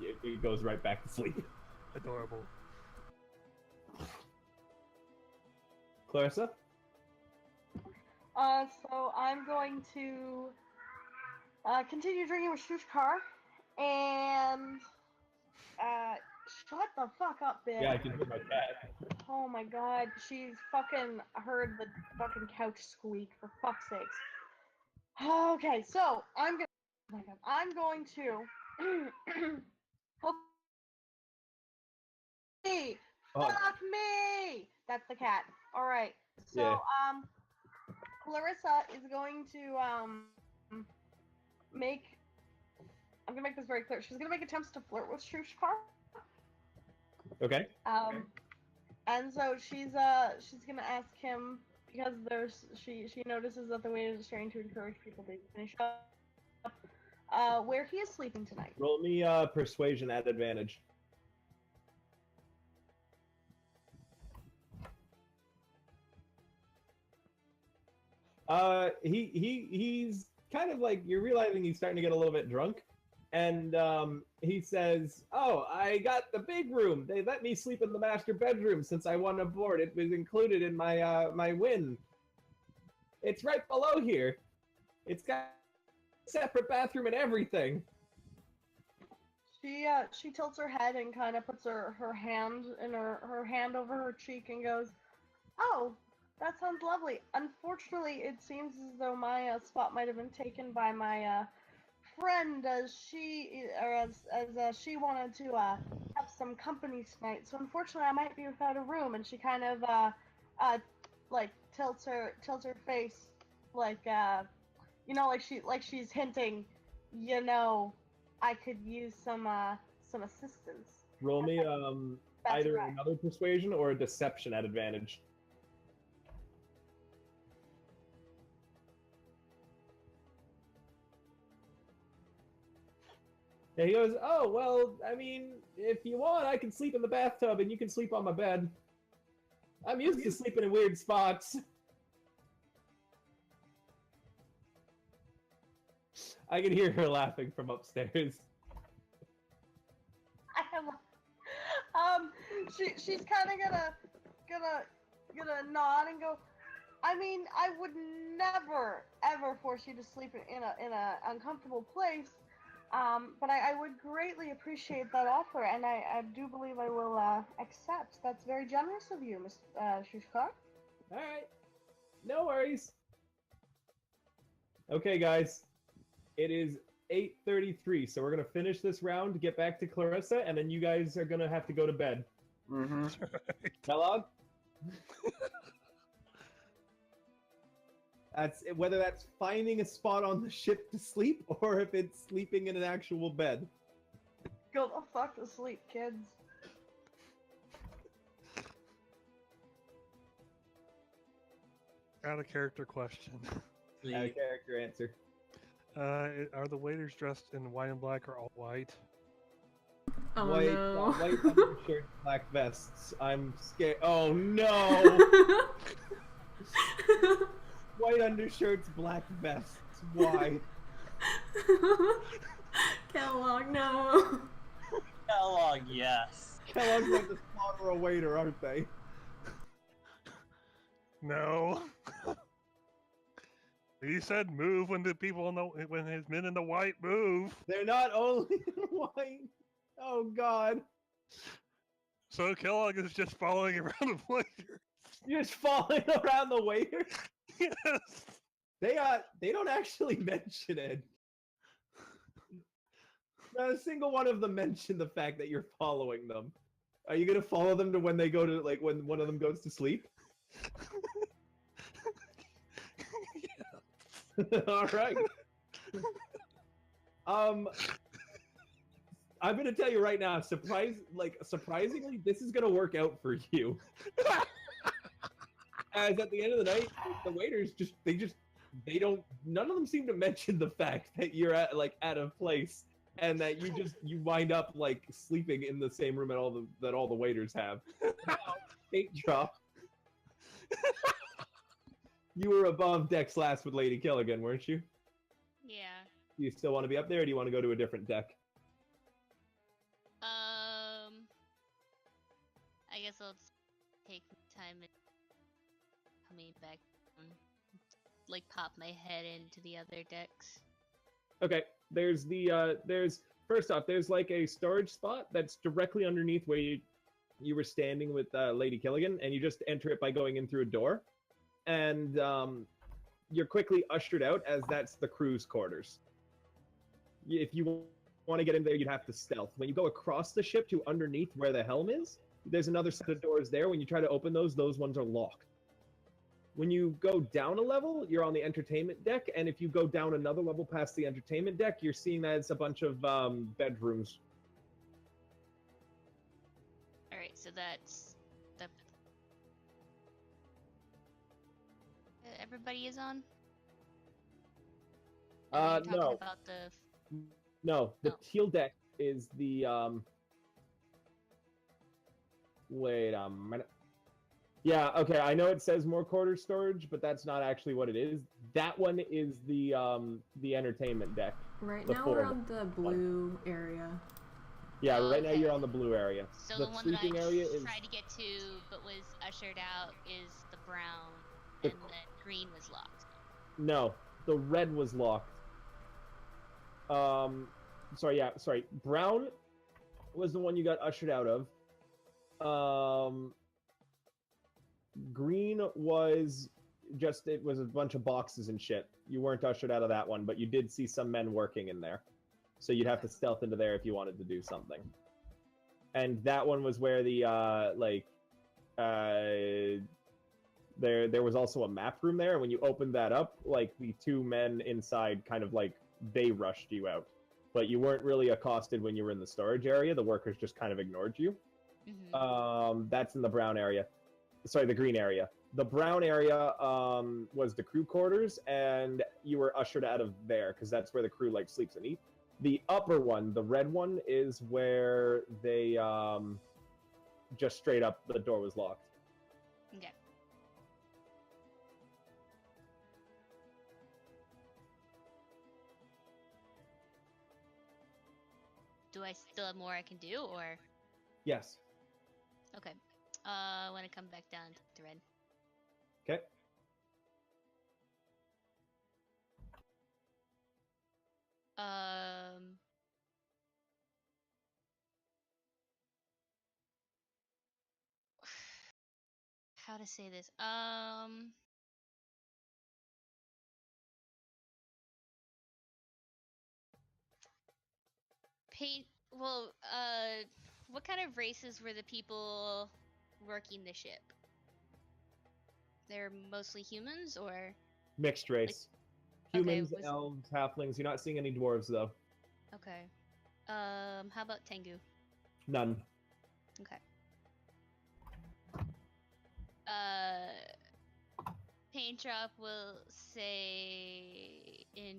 Speaker 1: it goes right back to sleep.
Speaker 4: Adorable.
Speaker 1: Clarissa?
Speaker 2: So I'm going to continue drinking with Shoosh'kar, and shut the fuck up, bitch.
Speaker 1: Yeah, I can hear my cat.
Speaker 2: Oh my god, she's fucking heard the fucking couch squeak, for fuck's sakes. Okay, so I'm going to me.
Speaker 1: Oh.
Speaker 2: Fuck me. That's the cat. All right. So
Speaker 1: Yeah.
Speaker 2: Clarissa is going to make. I'm gonna make this very clear. She's gonna make attempts to flirt with Shoosh'kar.
Speaker 1: Okay.
Speaker 2: And so she's gonna ask him, because she notices that the way is trying to encourage people to finish up, where he is sleeping tonight.
Speaker 1: Roll me persuasion at advantage. He's kind of like, you're realizing he's starting to get a little bit drunk, and he says, "Oh, I got the big room. They let me sleep in the master bedroom since I won aboard. It was included in my my win. It's right below here. It's got a separate bathroom and everything."
Speaker 2: She tilts her head and kind of puts her hand in her hand over her cheek and goes, "Oh, that sounds lovely. Unfortunately, it seems as though my spot might have been taken by my friend, as she wanted to have some company tonight. So unfortunately, I might be without a room." And she kind of like tilts her face, like you know, like she's hinting, you know, I could use some assistance.
Speaker 1: Roll me
Speaker 2: That's
Speaker 1: either
Speaker 2: right.
Speaker 1: another persuasion or a deception at advantage. And he goes, "Oh, well, I mean, if you want, I can sleep in the bathtub and you can sleep on my bed. I'm used to sleeping in weird spots." I can hear her laughing from upstairs.
Speaker 2: She's kind of gonna nod and go, "I mean, I would never ever force you to sleep in a uncomfortable place. But I would greatly appreciate that offer, and I do believe I will accept. That's very generous of you, Miss Shoosh'kar."
Speaker 1: Alright. No worries. Okay, guys. It is 8:33, so we're going to finish this round, get back to Clarissa, and then you guys are going to have to go to bed.
Speaker 8: Mm-hmm.
Speaker 1: Kellogg? That's whether that's finding a spot on the ship to sleep or if it's sleeping in an actual bed.
Speaker 2: Go the fuck to sleep, kids.
Speaker 4: Out of character question.
Speaker 1: Out of character answer.
Speaker 4: Are the waiters dressed in white and black or all white?
Speaker 7: Oh
Speaker 1: white,
Speaker 7: no.
Speaker 1: white undershirts, black vests. I'm scared. Oh no! White undershirts, black vests. Why?
Speaker 7: Kellogg, no.
Speaker 5: Kellogg, yes.
Speaker 1: Kellogg's like to slaughter a waiter, aren't they?
Speaker 4: No. He said move when the people in the when his men in the white move.
Speaker 1: They're not only white. Oh God!
Speaker 4: So Kellogg is just following around the waiter.
Speaker 1: You're just falling around the waiter.
Speaker 4: Yes.
Speaker 1: They don't actually mention it. Not a single one of them mentioned the fact that you're following them. Are you gonna follow them to when they go to when one of them goes to sleep? All right. I'm gonna tell you right now, surprisingly, this is gonna work out for you. As at the end of the night, the waiters none of them seem to mention the fact that you're at a place and that you wind up like sleeping in the same room that all the waiters have. State drop. You were above decks last with Lady Killigan, weren't you?
Speaker 3: Yeah.
Speaker 1: Do you still want to be up there, or do you want to go to a different deck?
Speaker 3: I guess I'll just take time and coming back down. Like pop my head into the other decks.
Speaker 1: Okay, there's first off, there's like a storage spot that's directly underneath where you were standing with Lady Killigan, and you just enter it by going in through a door, and you're quickly ushered out as that's the crew's quarters. If you want to get in there, you'd have to stealth. When you go across the ship to underneath where the helm is, there's another set of doors there. When you try to open those ones are locked. When you go down a level, you're on the entertainment deck, and if you go down another level past the entertainment deck, you're seeing that it's a bunch of bedrooms.
Speaker 3: Alright, so that's the... Everybody is on? And then you're talking
Speaker 1: No.
Speaker 3: about the...
Speaker 1: No, the
Speaker 3: Oh.
Speaker 1: teal deck is the, wait a minute. Yeah, okay, I know it says more quarter storage, but that's not actually what it is. That one is the entertainment deck.
Speaker 7: Right
Speaker 1: The
Speaker 7: now we're
Speaker 1: form.
Speaker 7: on the blue area.
Speaker 1: Yeah,
Speaker 3: Oh,
Speaker 1: right now
Speaker 3: okay.
Speaker 1: you're on the blue area.
Speaker 3: So
Speaker 1: the
Speaker 3: the one that I
Speaker 1: sleeping area is
Speaker 3: tried to get to but was ushered out is the brown,
Speaker 1: The-
Speaker 3: and the green was locked.
Speaker 1: no, the red was locked. Sorry. Brown was the one you got ushered out of. Green was it was a bunch of boxes and shit. You weren't ushered out of that one, but you did see some men working in there. So you'd have to stealth into there if you wanted to do something. And that one was where the there was also a map room there. And when you opened that up, like the two men inside kind of like they rushed you out. But you weren't really accosted when you were in the storage area. The workers just kind of ignored you.
Speaker 3: Mm-hmm.
Speaker 1: That's in the brown area. Sorry, the green area. The brown area was the crew quarters, and you were ushered out of there because that's where the crew like sleeps and eats. The upper one, the red one, is where they just straight up the door was locked.
Speaker 3: Okay. Do I still have more I can do, or
Speaker 1: Yes.
Speaker 3: okay? I want to come back down to the red.
Speaker 1: Okay.
Speaker 3: How to say this? Well, what kind of races were the people working the ship? They're mostly humans, or?
Speaker 1: Mixed race.
Speaker 3: Okay,
Speaker 1: Humans,
Speaker 3: was-
Speaker 1: elves, halflings. You're not seeing any dwarves though.
Speaker 3: Okay. How about Tengu?
Speaker 1: None.
Speaker 3: Okay. Paintrop will say in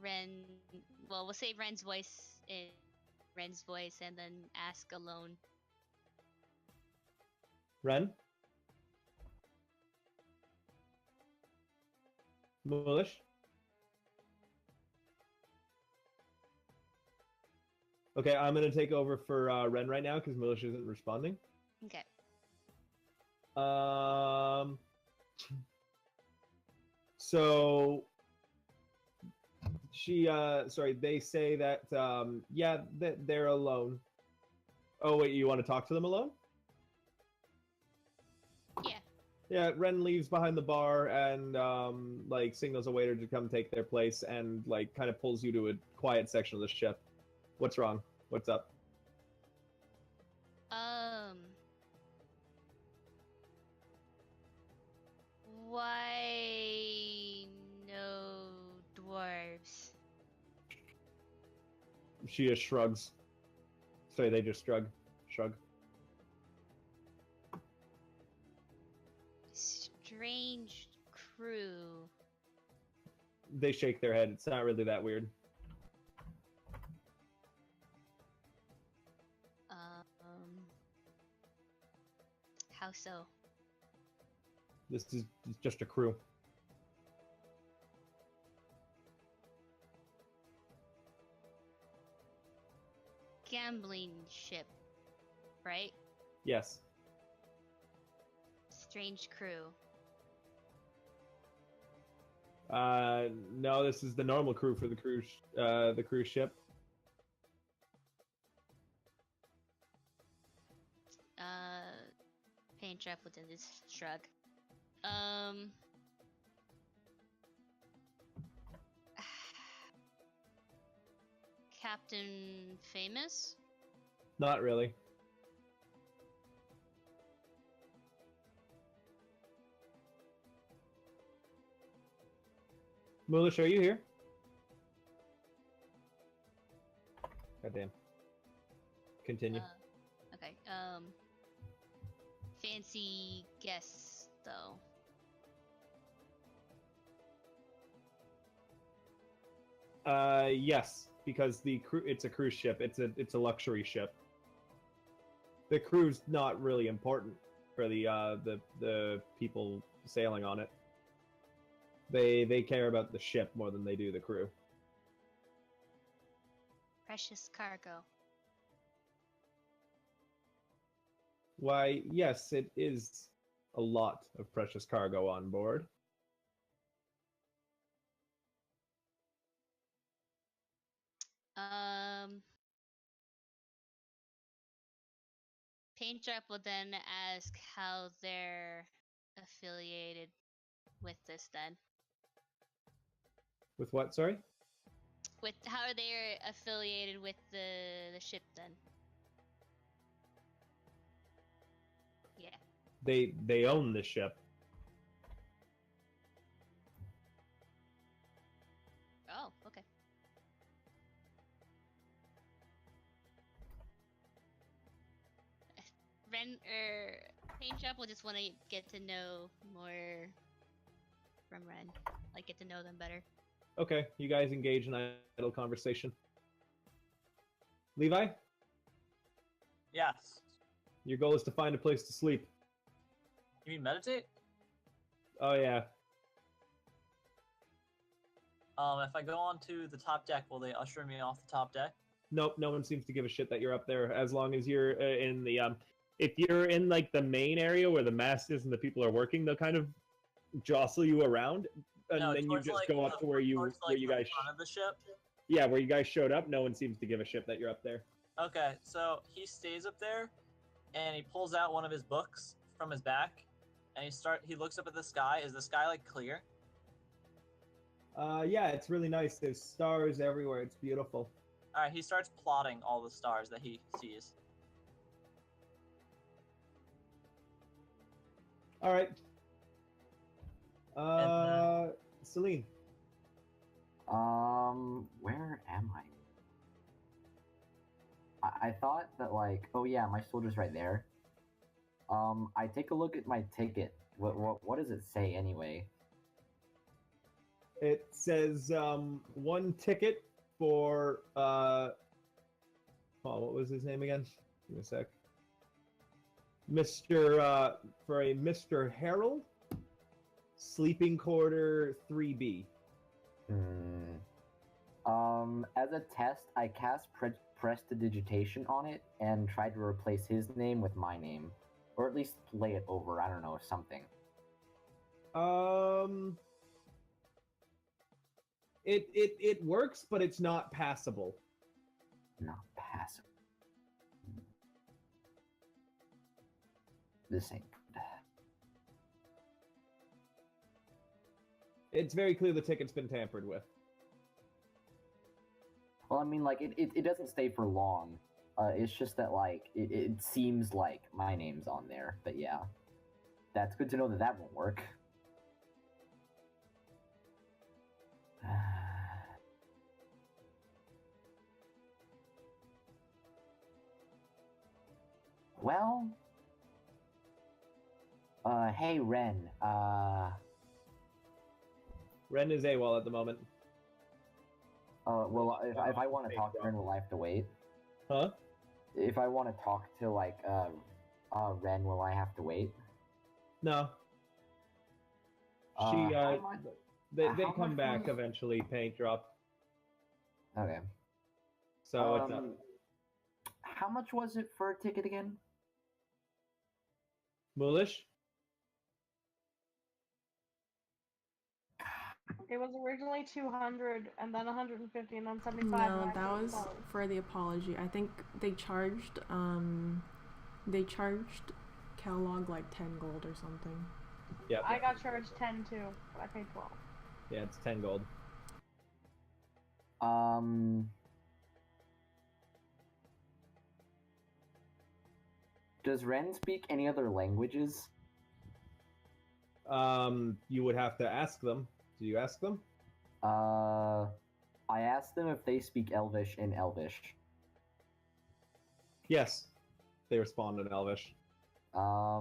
Speaker 3: Ren. Well, we'll say Ren's voice in Ren's voice, and then ask alone.
Speaker 1: Ren? Mulish? Okay, I'm gonna take over for Ren right now because Mulish isn't responding.
Speaker 3: Okay.
Speaker 1: So they say that yeah, that they're alone. Oh wait, you want to talk to them alone?
Speaker 3: Yeah.
Speaker 1: Yeah, Ren leaves behind the bar and like signals a waiter to come take their place and like kind of pulls you to a quiet section of the ship. What's wrong? What's up?
Speaker 3: Why no dwarves?
Speaker 1: She just shrugs. Sorry, they just shrug. Shrug.
Speaker 3: Strange crew.
Speaker 1: They shake their head. It's not really that weird.
Speaker 3: How so?
Speaker 1: This is just a crew.
Speaker 3: Gambling ship, right?
Speaker 1: Yes.
Speaker 3: Strange crew.
Speaker 1: No, this is the normal crew for the cruise ship.
Speaker 3: Paintrop within this shrug. Captain Famous?
Speaker 1: Not really. Mulish, are you here? Goddamn. Continue.
Speaker 3: Okay. Fancy guests, though.
Speaker 1: Yes, because it's a cruise ship. It's a luxury ship. The crew's not really important for the people sailing on it. They care about the ship more than they do the crew.
Speaker 3: Precious cargo.
Speaker 1: Why, yes, it is a lot of precious cargo on board.
Speaker 3: Paintrop will then ask how they're affiliated with this then.
Speaker 1: With what, sorry?
Speaker 3: With how are they affiliated with the ship then? Yeah.
Speaker 1: They own the ship.
Speaker 3: Oh, okay. Paintrop will just want to get to know more from Ren, like get to know them better.
Speaker 1: Okay, you guys engage in idle conversation. Levi,
Speaker 5: Yes.
Speaker 1: your goal is to find a place to sleep.
Speaker 5: You mean meditate?
Speaker 1: Oh yeah.
Speaker 5: If I go onto the top deck, will they usher me off the top deck?
Speaker 1: Nope, no one seems to give a shit that you're up there as long as you're in the if you're in like the main area where the mast is and the people are working, they'll kind of jostle you around and
Speaker 5: No,
Speaker 1: then you
Speaker 5: towards,
Speaker 1: just
Speaker 5: like,
Speaker 1: go up to where you
Speaker 5: towards,
Speaker 1: where
Speaker 5: like,
Speaker 1: you
Speaker 5: the
Speaker 1: guys
Speaker 5: front of the ship.
Speaker 1: yeah, where you guys showed up. No one seems to give a shit that you're up there.
Speaker 5: Okay, so he stays up there, and he pulls out one of his books from his back, and he looks up at the sky. Is the sky like clear?
Speaker 1: Yeah, it's really nice. There's stars everywhere. It's beautiful.
Speaker 5: All right, he starts plotting all the stars that he sees.
Speaker 1: All right.
Speaker 5: And
Speaker 1: Celene.
Speaker 8: Where am I thought that, like, oh yeah, my soldier's right there. I take a look at my ticket. What does it say anyway?
Speaker 1: It says one ticket for oh, what was his name again? Give me a sec. For a Mr. Harold, sleeping quarter 3B.
Speaker 8: As a test, I cast prestidigitation on it and tried to replace his name with my name, or at least lay it over. I don't know, something.
Speaker 1: It works, but it's not passable.
Speaker 8: Not passable. This ain't good.
Speaker 1: It's very clear the ticket's been tampered with.
Speaker 8: Well, I mean, like, it doesn't stay for long. It's just that, like, it seems like my name's on there. But yeah, that's good to know that that won't work. Well, hey, Ren,
Speaker 1: Ren is AWOL at the moment.
Speaker 8: well, if I want to talk to Ren, will I have to wait?
Speaker 1: Huh?
Speaker 8: If I want to talk to, like, Ren, will I have to wait?
Speaker 1: No. They come back eventually, paint drop.
Speaker 8: Okay.
Speaker 1: So what's up?
Speaker 8: How much was it for a ticket again?
Speaker 1: Moolish?
Speaker 2: It was originally 200, and then 150, and then 75.
Speaker 7: No,
Speaker 2: and
Speaker 7: that was
Speaker 2: $90.
Speaker 7: for the apology. I think they charged Kellogg like 10 gold or something.
Speaker 1: Yeah.
Speaker 2: I got charged 10 too, but I paid 12.
Speaker 1: Yeah, it's 10 gold.
Speaker 8: Does Ren speak any other languages?
Speaker 1: You would have to ask them. Do you ask them?
Speaker 8: I asked them if they speak Elvish in Elvish.
Speaker 1: Yes. They respond in Elvish.
Speaker 8: I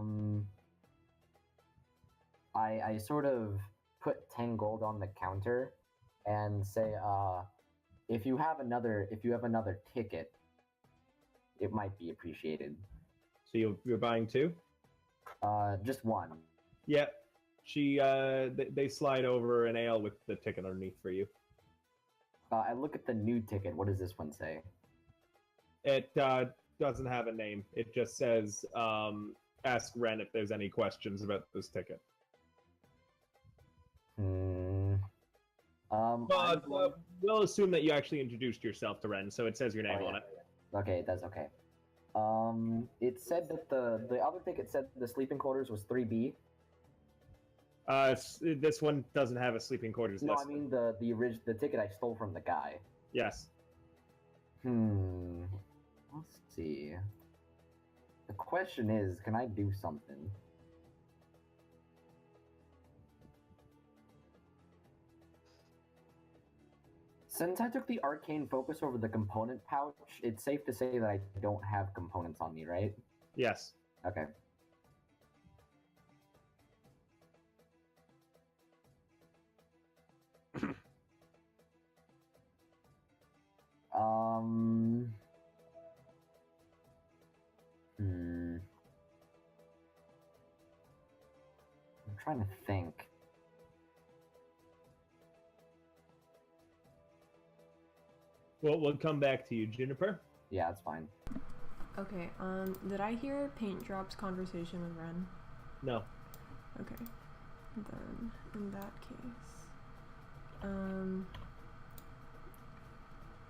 Speaker 8: sort of put 10 gold on the counter and say, if you have another ticket, it might be appreciated.
Speaker 1: So you're buying two?
Speaker 8: Just one.
Speaker 1: Yeah. They slide over an ale with the ticket underneath for you.
Speaker 8: I look at the new ticket. What does this one say?
Speaker 1: It doesn't have a name. It just says, ask Ren if there's any questions about this ticket. But we'll assume that you actually introduced yourself to Ren, so it says your name on it.
Speaker 8: Okay, that's okay. It said that the other ticket said the sleeping quarters was 3B.
Speaker 1: This one doesn't have a sleeping quarters
Speaker 8: No,
Speaker 1: list.
Speaker 8: I mean the ticket I stole from the guy.
Speaker 1: Yes.
Speaker 8: Let's see. The question is, can I do something? Since I took the arcane focus over the component pouch, it's safe to say that I don't have components on me, right?
Speaker 1: Yes.
Speaker 8: Okay. I'm trying to think.
Speaker 1: Well, we'll come back to you, Juniper.
Speaker 8: Yeah, that's fine.
Speaker 7: Okay, did I hear Paint Drop's conversation with Ren?
Speaker 1: No.
Speaker 7: Okay. Then, in that case,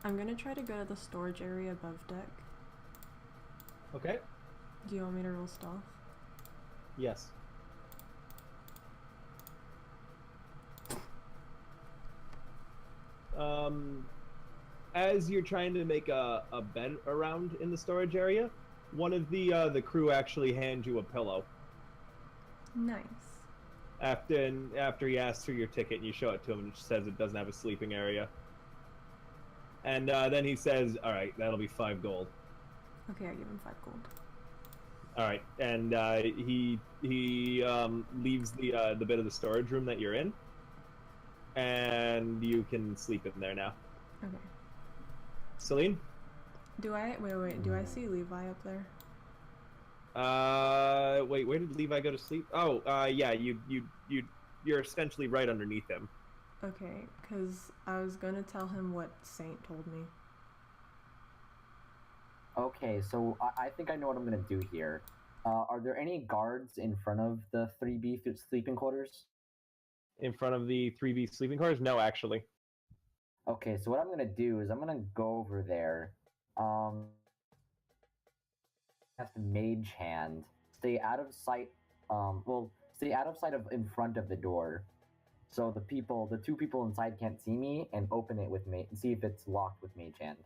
Speaker 7: I'm gonna try to go to the storage area above deck.
Speaker 1: Okay.
Speaker 7: Do you want me to roll stealth?
Speaker 1: Yes. As you're trying to make a bed around in the storage area, one of the crew actually hands you a pillow.
Speaker 7: Nice.
Speaker 1: After he asks for your ticket, and you show it to him, and it says it doesn't have a sleeping area. And then he says, "All right, that'll be 5 gold."
Speaker 7: Okay, I give him 5 gold.
Speaker 1: All right, and he leaves the bit of the storage room that you're in, and you can sleep in there now.
Speaker 7: Okay.
Speaker 1: Celene?
Speaker 7: Do I wait? Do I see Levi up there?
Speaker 1: Wait, where did Levi go to sleep? Oh, yeah, you're essentially right underneath him.
Speaker 7: Okay, because I was gonna tell him what Saint told me.
Speaker 8: Okay, so I think I know what I'm gonna do here. Are there any guards in front of the 3B sleeping quarters?
Speaker 1: In front of the 3B sleeping quarters? No, actually.
Speaker 8: Okay, so what I'm gonna do is I'm gonna go over there. Have to mage hand. Stay out of sight. Stay out of sight of in front of the door, so the 2 people inside can't see me, and open it with me and see if it's locked with mage hand.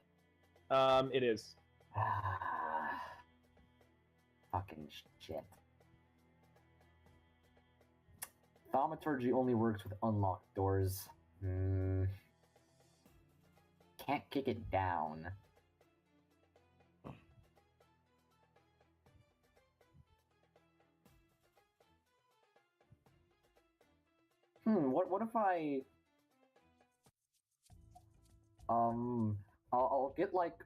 Speaker 1: It is.
Speaker 8: Fucking shit. Thaumaturgy only works with unlocked doors. Can't kick it down. What if I'll get like,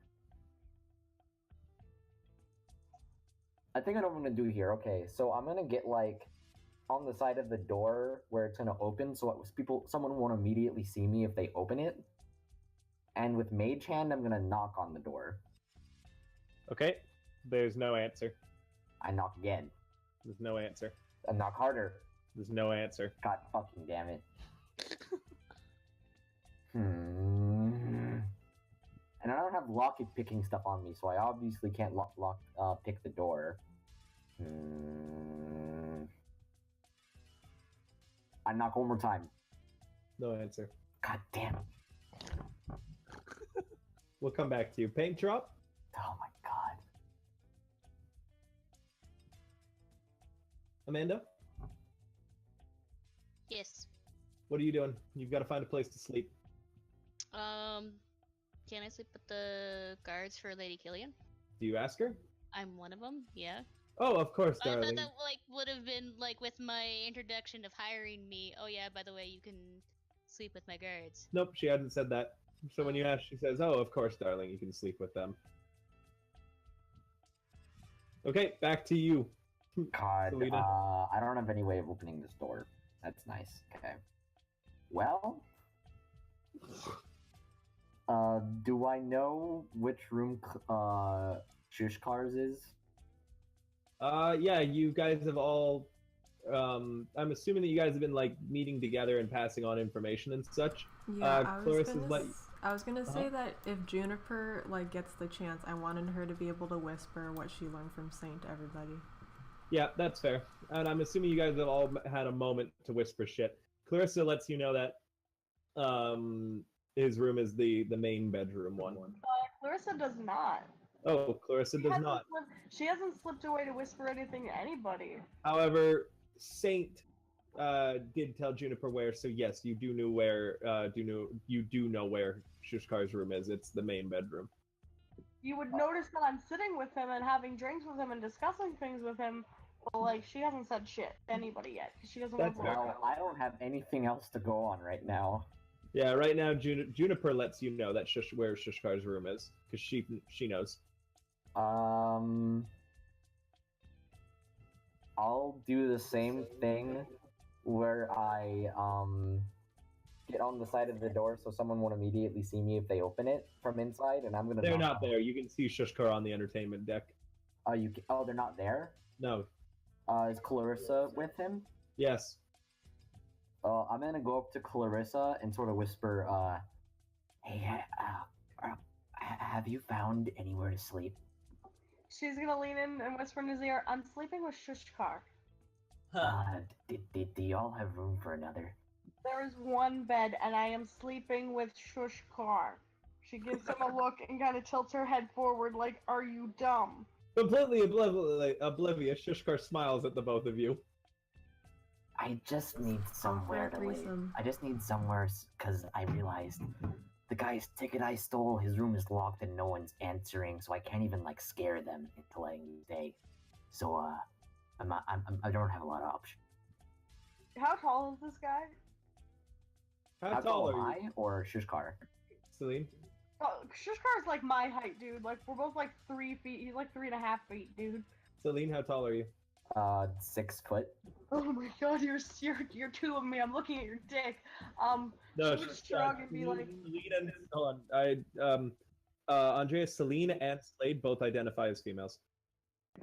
Speaker 8: I think I know what I'm gonna do here. Okay, so I'm gonna get like on the side of the door where it's gonna open, so someone won't immediately see me if they open it. And with mage hand, I'm gonna knock on the door.
Speaker 1: Okay, there's no answer.
Speaker 8: I knock again.
Speaker 1: There's no answer.
Speaker 8: I knock harder.
Speaker 1: There's no answer.
Speaker 8: God fucking damn it. And I don't have locket picking stuff on me, so I obviously can't pick the door. I knock one more time.
Speaker 1: No answer.
Speaker 8: God damn it.
Speaker 1: We'll come back to you. Paint drop?
Speaker 8: Oh my god.
Speaker 1: Amanda?
Speaker 3: Yes.
Speaker 1: What are you doing? You've got to find a place to sleep.
Speaker 3: Can I sleep with the guards for Lady Killigan?
Speaker 1: Do you ask her?
Speaker 3: I'm one of them, yeah.
Speaker 1: Oh, of course,
Speaker 3: I
Speaker 1: darling.
Speaker 3: thought that would have been with my introduction of hiring me. Oh yeah, by the way, you can sleep with my guards.
Speaker 1: Nope, she hadn't said that. So when you ask, she says, "Oh, of course, darling, you can sleep with them." Okay, back to you.
Speaker 8: God,
Speaker 1: Selena.
Speaker 8: I don't have any way of opening this door. That's nice. Okay. Well, do I know which room Shoosh'kar's is?
Speaker 1: Yeah, you guys have all. I'm assuming that you guys have been meeting together and passing on information and such.
Speaker 7: Yeah,
Speaker 1: Clarissa's
Speaker 7: I was gonna say that if Juniper gets the chance, I wanted her to be able to whisper what she learned from Saint to everybody.
Speaker 1: Yeah, that's fair. And I'm assuming you guys have all had a moment to whisper shit. Clarissa lets you know that his room is the main bedroom one.
Speaker 2: Clarissa does not.
Speaker 1: Oh, Clarissa does not.
Speaker 2: She hasn't slipped away to whisper anything to anybody.
Speaker 1: However, Saint did tell Juniper where, so yes, you do know where Shoosh'kar's room is. It's the main bedroom.
Speaker 2: You would notice that I'm sitting with him and having drinks with him and discussing things with him. Well, she hasn't said shit to anybody yet. She doesn't want to.
Speaker 8: Well, I don't have anything else to go on right now.
Speaker 1: Yeah, right now Juniper lets you know that where Shoosh'kar's room is because she knows.
Speaker 8: I'll do the same thing where I get on the side of the door so someone won't immediately see me if they open it from inside, and I'm gonna.
Speaker 1: They're not there. You can see Shoosh'kar on the entertainment deck.
Speaker 8: Oh, they're not there?
Speaker 1: No.
Speaker 8: Is Clarissa with him?
Speaker 1: Yes.
Speaker 8: I'm gonna go up to Clarissa and sort of whisper, "Hey, have you found anywhere to sleep?"
Speaker 2: She's gonna lean in and whisper in his ear, "I'm sleeping with Shoosh'kar."
Speaker 8: Do y'all have room for another?
Speaker 2: There is one bed, and I am sleeping with Shoosh'kar. She gives him a look and kind of tilts her head forward, like, "Are you dumb?"
Speaker 1: Completely oblivious, Shoosh'kar smiles at the both of you.
Speaker 8: I just need somewhere to live.
Speaker 7: threesome.
Speaker 8: I just need somewhere because I realized the guy's ticket I stole, his room is locked and no one's answering, so I can't even like scare them into letting me stay. So I don't have a lot of options.
Speaker 2: How tall is this guy?
Speaker 1: How tall are
Speaker 8: I
Speaker 1: you,
Speaker 8: or Shoosh'kar?
Speaker 1: Celene?
Speaker 2: Oh, Shoosh'kar is like my height, dude. Like we're both like 3 feet. He's like 3.5 feet, dude.
Speaker 1: Celene, how tall are you?
Speaker 8: 6 foot.
Speaker 2: Oh my god, you're two of me. I'm looking at your dick.
Speaker 1: No,
Speaker 2: she would shrug and be like,
Speaker 1: Celine and hold on. Andreas, Celene and Slade both identify as females.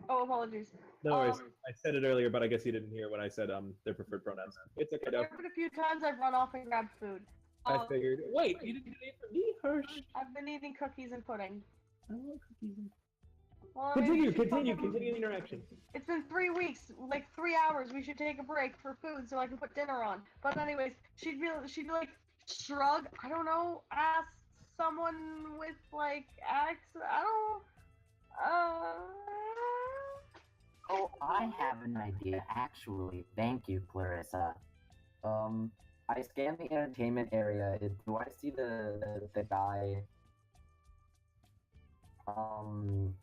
Speaker 2: oh, apologies.
Speaker 1: No worries. I said it earlier, but I guess you didn't hear when I said their preferred pronouns. It's okay.
Speaker 2: There
Speaker 1: No.
Speaker 2: have been a few times I've run off and grabbed food.
Speaker 1: I figured. Wait, you didn't eat for me, Hirsch.
Speaker 2: I've been eating cookies and pudding.
Speaker 1: I want cookies.
Speaker 2: Well, maybe you
Speaker 1: Continue
Speaker 2: should fucking-
Speaker 1: the interaction.
Speaker 2: It's been 3 weeks, like 3 hours. We should take a break for food so I can put dinner on. But anyways, she'd be like, shrug. I don't know. Ask someone with like accent. I don't.
Speaker 8: Oh, I have an idea, actually. Thank you, Clarissa. I scanned the entertainment area. Do I see the guy?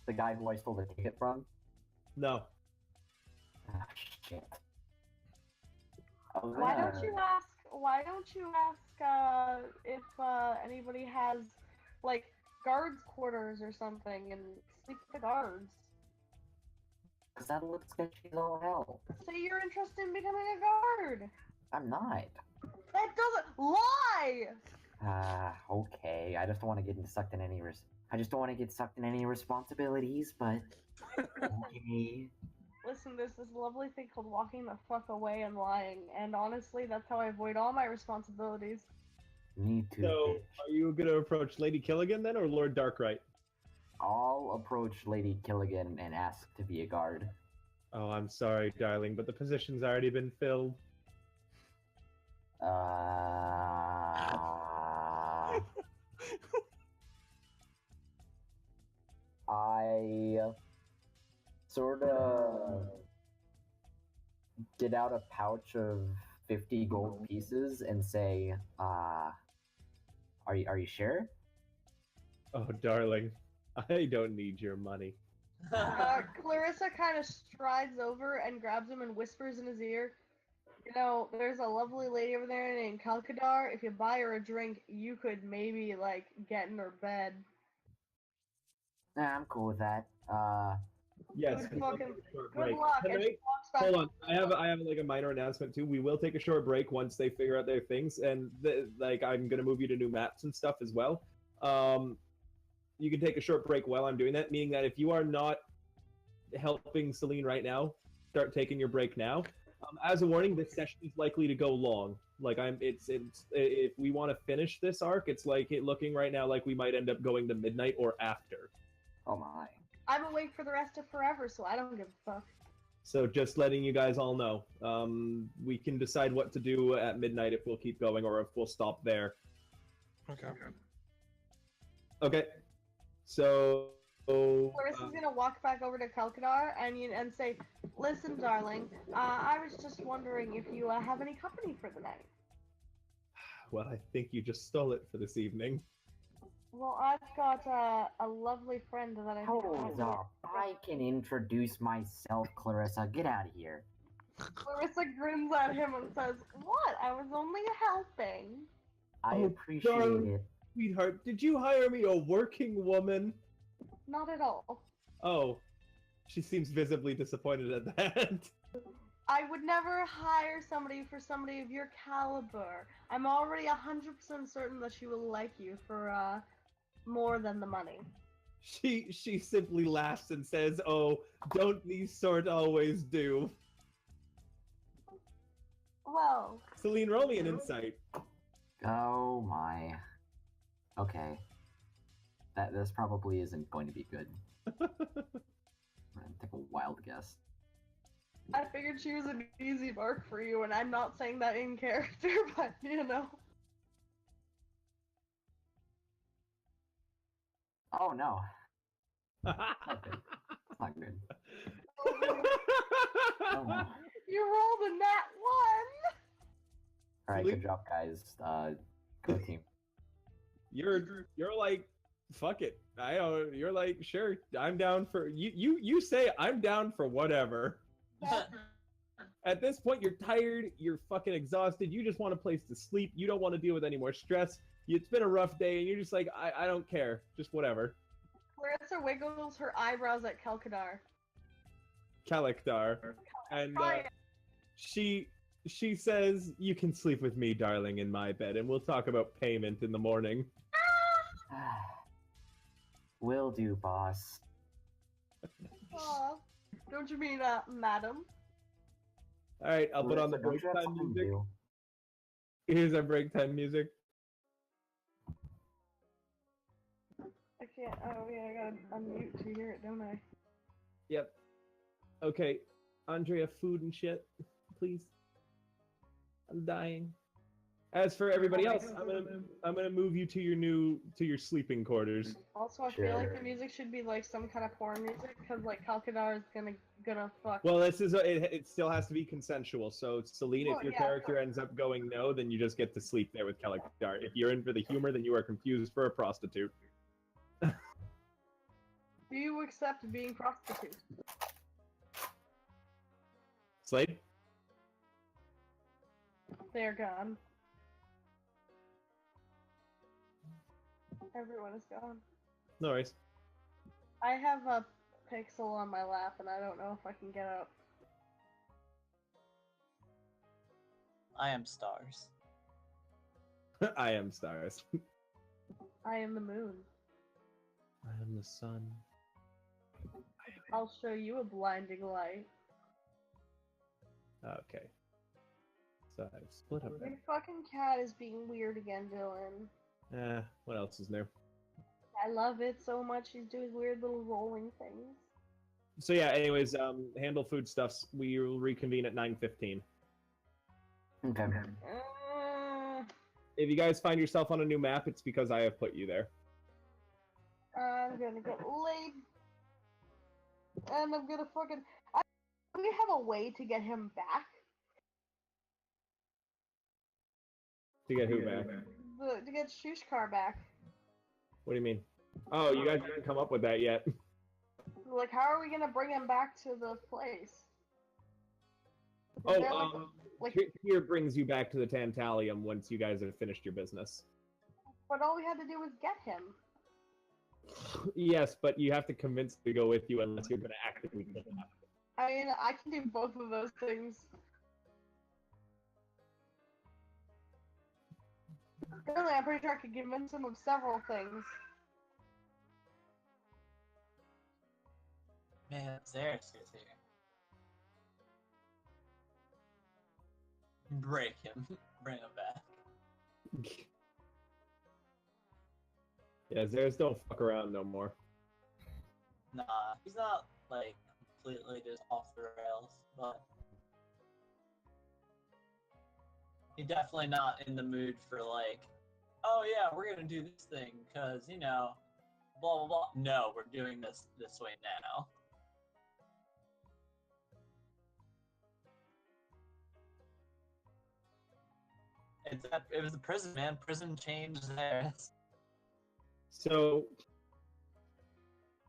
Speaker 8: The guy who I stole the ticket from?
Speaker 1: No.
Speaker 8: Ah, shit. I was
Speaker 2: Why
Speaker 8: gonna-
Speaker 2: don't you ask? Why don't you ask if anybody has like guards' quarters or something and sleep with the guards?
Speaker 8: Cause that looks sketchy as all hell.
Speaker 2: Say you're interested in becoming a guard.
Speaker 8: I'm not.
Speaker 2: That doesn't lie.
Speaker 8: Okay. I just don't want to get sucked in any I just don't want to get sucked in any responsibilities, but okay.
Speaker 2: Listen, there's this lovely thing called walking the fuck away and lying, and honestly, that's how I avoid all my responsibilities.
Speaker 8: Me too.
Speaker 1: So,
Speaker 8: bitch.
Speaker 1: are you gonna approach Lady Killigan then, or Lord Darkright?
Speaker 8: I'll approach Lady Killigan and ask to be a guard.
Speaker 1: Oh, I'm sorry, darling, but the position's already been filled.
Speaker 8: I sort of get out a pouch of 50 gold pieces and say, are you sure?
Speaker 1: Oh, darling, I don't need your money.
Speaker 2: Clarissa kind of strides over and grabs him and whispers in his ear, you know, there's a lovely lady over there named Kalkadar. If you buy her a drink, you could maybe, like, get in her bed.
Speaker 8: Nah, I'm cool with that.
Speaker 1: Yes.
Speaker 2: Good
Speaker 1: we will
Speaker 2: fucking-
Speaker 1: take a short
Speaker 2: Good
Speaker 1: break.
Speaker 2: luck. And she
Speaker 1: Tonight-
Speaker 2: walks back.
Speaker 1: Hold on, I have like a minor announcement too. We will take a short break once they figure out their things, and like I'm gonna move you to new maps and stuff as well. You can take a short break while I'm doing that, meaning that if you are not helping Celene right now, start taking your break now. As a warning, this session is likely to go long. Like it's if we want to finish this arc, it's like looking right now like we might end up going to midnight or after.
Speaker 8: Oh my.
Speaker 2: I'm awake for the rest of forever, so I don't give a fuck.
Speaker 1: So just letting you guys all know, we can decide what to do at midnight if we'll keep going or if we'll stop there.
Speaker 4: Okay.
Speaker 1: Okay. So.
Speaker 2: Clarissa's gonna walk back over to Kalkadar and say, "Listen, darling, I was just wondering if you have any company for the night."
Speaker 1: Well, I think you just stole it for this evening.
Speaker 2: Well, I've got a lovely friend that I think
Speaker 8: Hold up. I can introduce myself, Clarissa. Get out of here.
Speaker 2: Clarissa grins at him and says, "What? I was only helping."
Speaker 8: I
Speaker 1: Oh,
Speaker 8: appreciate
Speaker 1: darling.
Speaker 8: it.
Speaker 1: Sweetheart, did you hire me, a working woman?
Speaker 2: Not at all.
Speaker 1: Oh, she seems visibly disappointed at that.
Speaker 2: I would never hire somebody for somebody of your caliber. I'm already 100% certain that she will like you for more than the money.
Speaker 1: She simply laughs and says, "Oh, don't these sort always do?"
Speaker 2: Well,
Speaker 1: Celene, roll me an insight.
Speaker 8: Oh my. Okay. This probably isn't going to be good. I'm gonna take a wild guess.
Speaker 2: I figured she was an easy mark for you, and I'm not saying that in character, but you know.
Speaker 8: Oh no. Not good. Not good. Oh no.
Speaker 2: You rolled a nat 1!
Speaker 8: All right, good job, guys. Go team.
Speaker 1: You're like, fuck it. You're like, sure, I'm down for you say I'm down for whatever. At this point, you're tired, you're fucking exhausted, you just want a place to sleep, you don't want to deal with any more stress. It's been a rough day, and you're just like, I don't care, just whatever.
Speaker 2: Clarissa wiggles her eyebrows at Kelkadar.
Speaker 1: Kalekdar. And she says, you can sleep with me, darling, in my bed, and we'll talk about payment in the morning.
Speaker 8: Will do, boss.
Speaker 2: Aw, don't you mean, madam?
Speaker 1: Alright, I'll put on the break time music. Here's our break time music.
Speaker 2: I can't. Oh yeah, I gotta unmute to hear it, don't I?
Speaker 1: Yep. Okay, Andrea, food and shit, please. I'm dying. As for everybody else, I'm gonna move you to your sleeping quarters.
Speaker 2: Also, I feel like the music should be like some kind of porn music, because like Kalkadar is gonna fuck.
Speaker 1: Well, this is it still has to be consensual. So Celene, if your character ends up going no, then you just get to sleep there with Kelloggdar. If you're in for the humor, then you are confused for a prostitute.
Speaker 2: Do you accept being prostitute?
Speaker 1: Slade?
Speaker 2: They're gone. Everyone is gone.
Speaker 1: No worries.
Speaker 2: I have a pixel on my lap, and I don't know if I can get up.
Speaker 5: I am stars.
Speaker 1: I am stars.
Speaker 2: I am the moon.
Speaker 1: I am the sun.
Speaker 2: I'll show you a blinding light.
Speaker 1: Okay. So I've split up.
Speaker 2: Your fucking cat is being weird again, Dylan.
Speaker 1: What else is new?
Speaker 2: I love it so much. He's doing weird little rolling things.
Speaker 1: So yeah, anyways, handle foodstuffs. We will reconvene at 9:15.
Speaker 8: Okay.
Speaker 1: If you guys find yourself on a new map, it's because I have put you there.
Speaker 2: I'm gonna get laid. And I'm gonna fucking... Do we have a way to get him back?
Speaker 1: To get who back?
Speaker 2: To get Shoosh'kar back.
Speaker 1: What do you mean? Oh, you guys didn't come up with that yet.
Speaker 2: Like, how are we gonna bring him back to the place?
Speaker 1: Here brings you back to the Tantalium once you guys have finished your business.
Speaker 2: But all we had to do was get him.
Speaker 1: Yes, but you have to convince him to go with you unless you're going to actively kill him.
Speaker 2: I mean, I can do both of those things. Really, I'm pretty sure I could convince him of several things.
Speaker 5: Man, Xeris is here. Break him. Bring him back.
Speaker 1: Yeah, Xeris don't fuck around no more.
Speaker 5: Nah, he's not, like, completely just off the rails, but... He's definitely not in the mood for, like, oh yeah, we're gonna do this thing, cause, you know, blah blah blah. No, we're doing this way now. It was the prison, man. Prison changed theirs.
Speaker 1: So,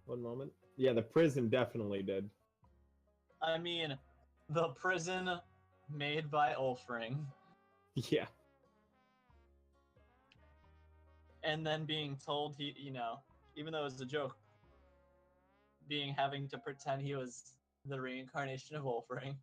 Speaker 1: one moment. Yeah, the prison definitely did.
Speaker 5: I mean, the prison made by Ulfring.
Speaker 1: Yeah.
Speaker 5: And then being told he, you know, even though it was a joke, having to pretend he was the reincarnation of Ulfring.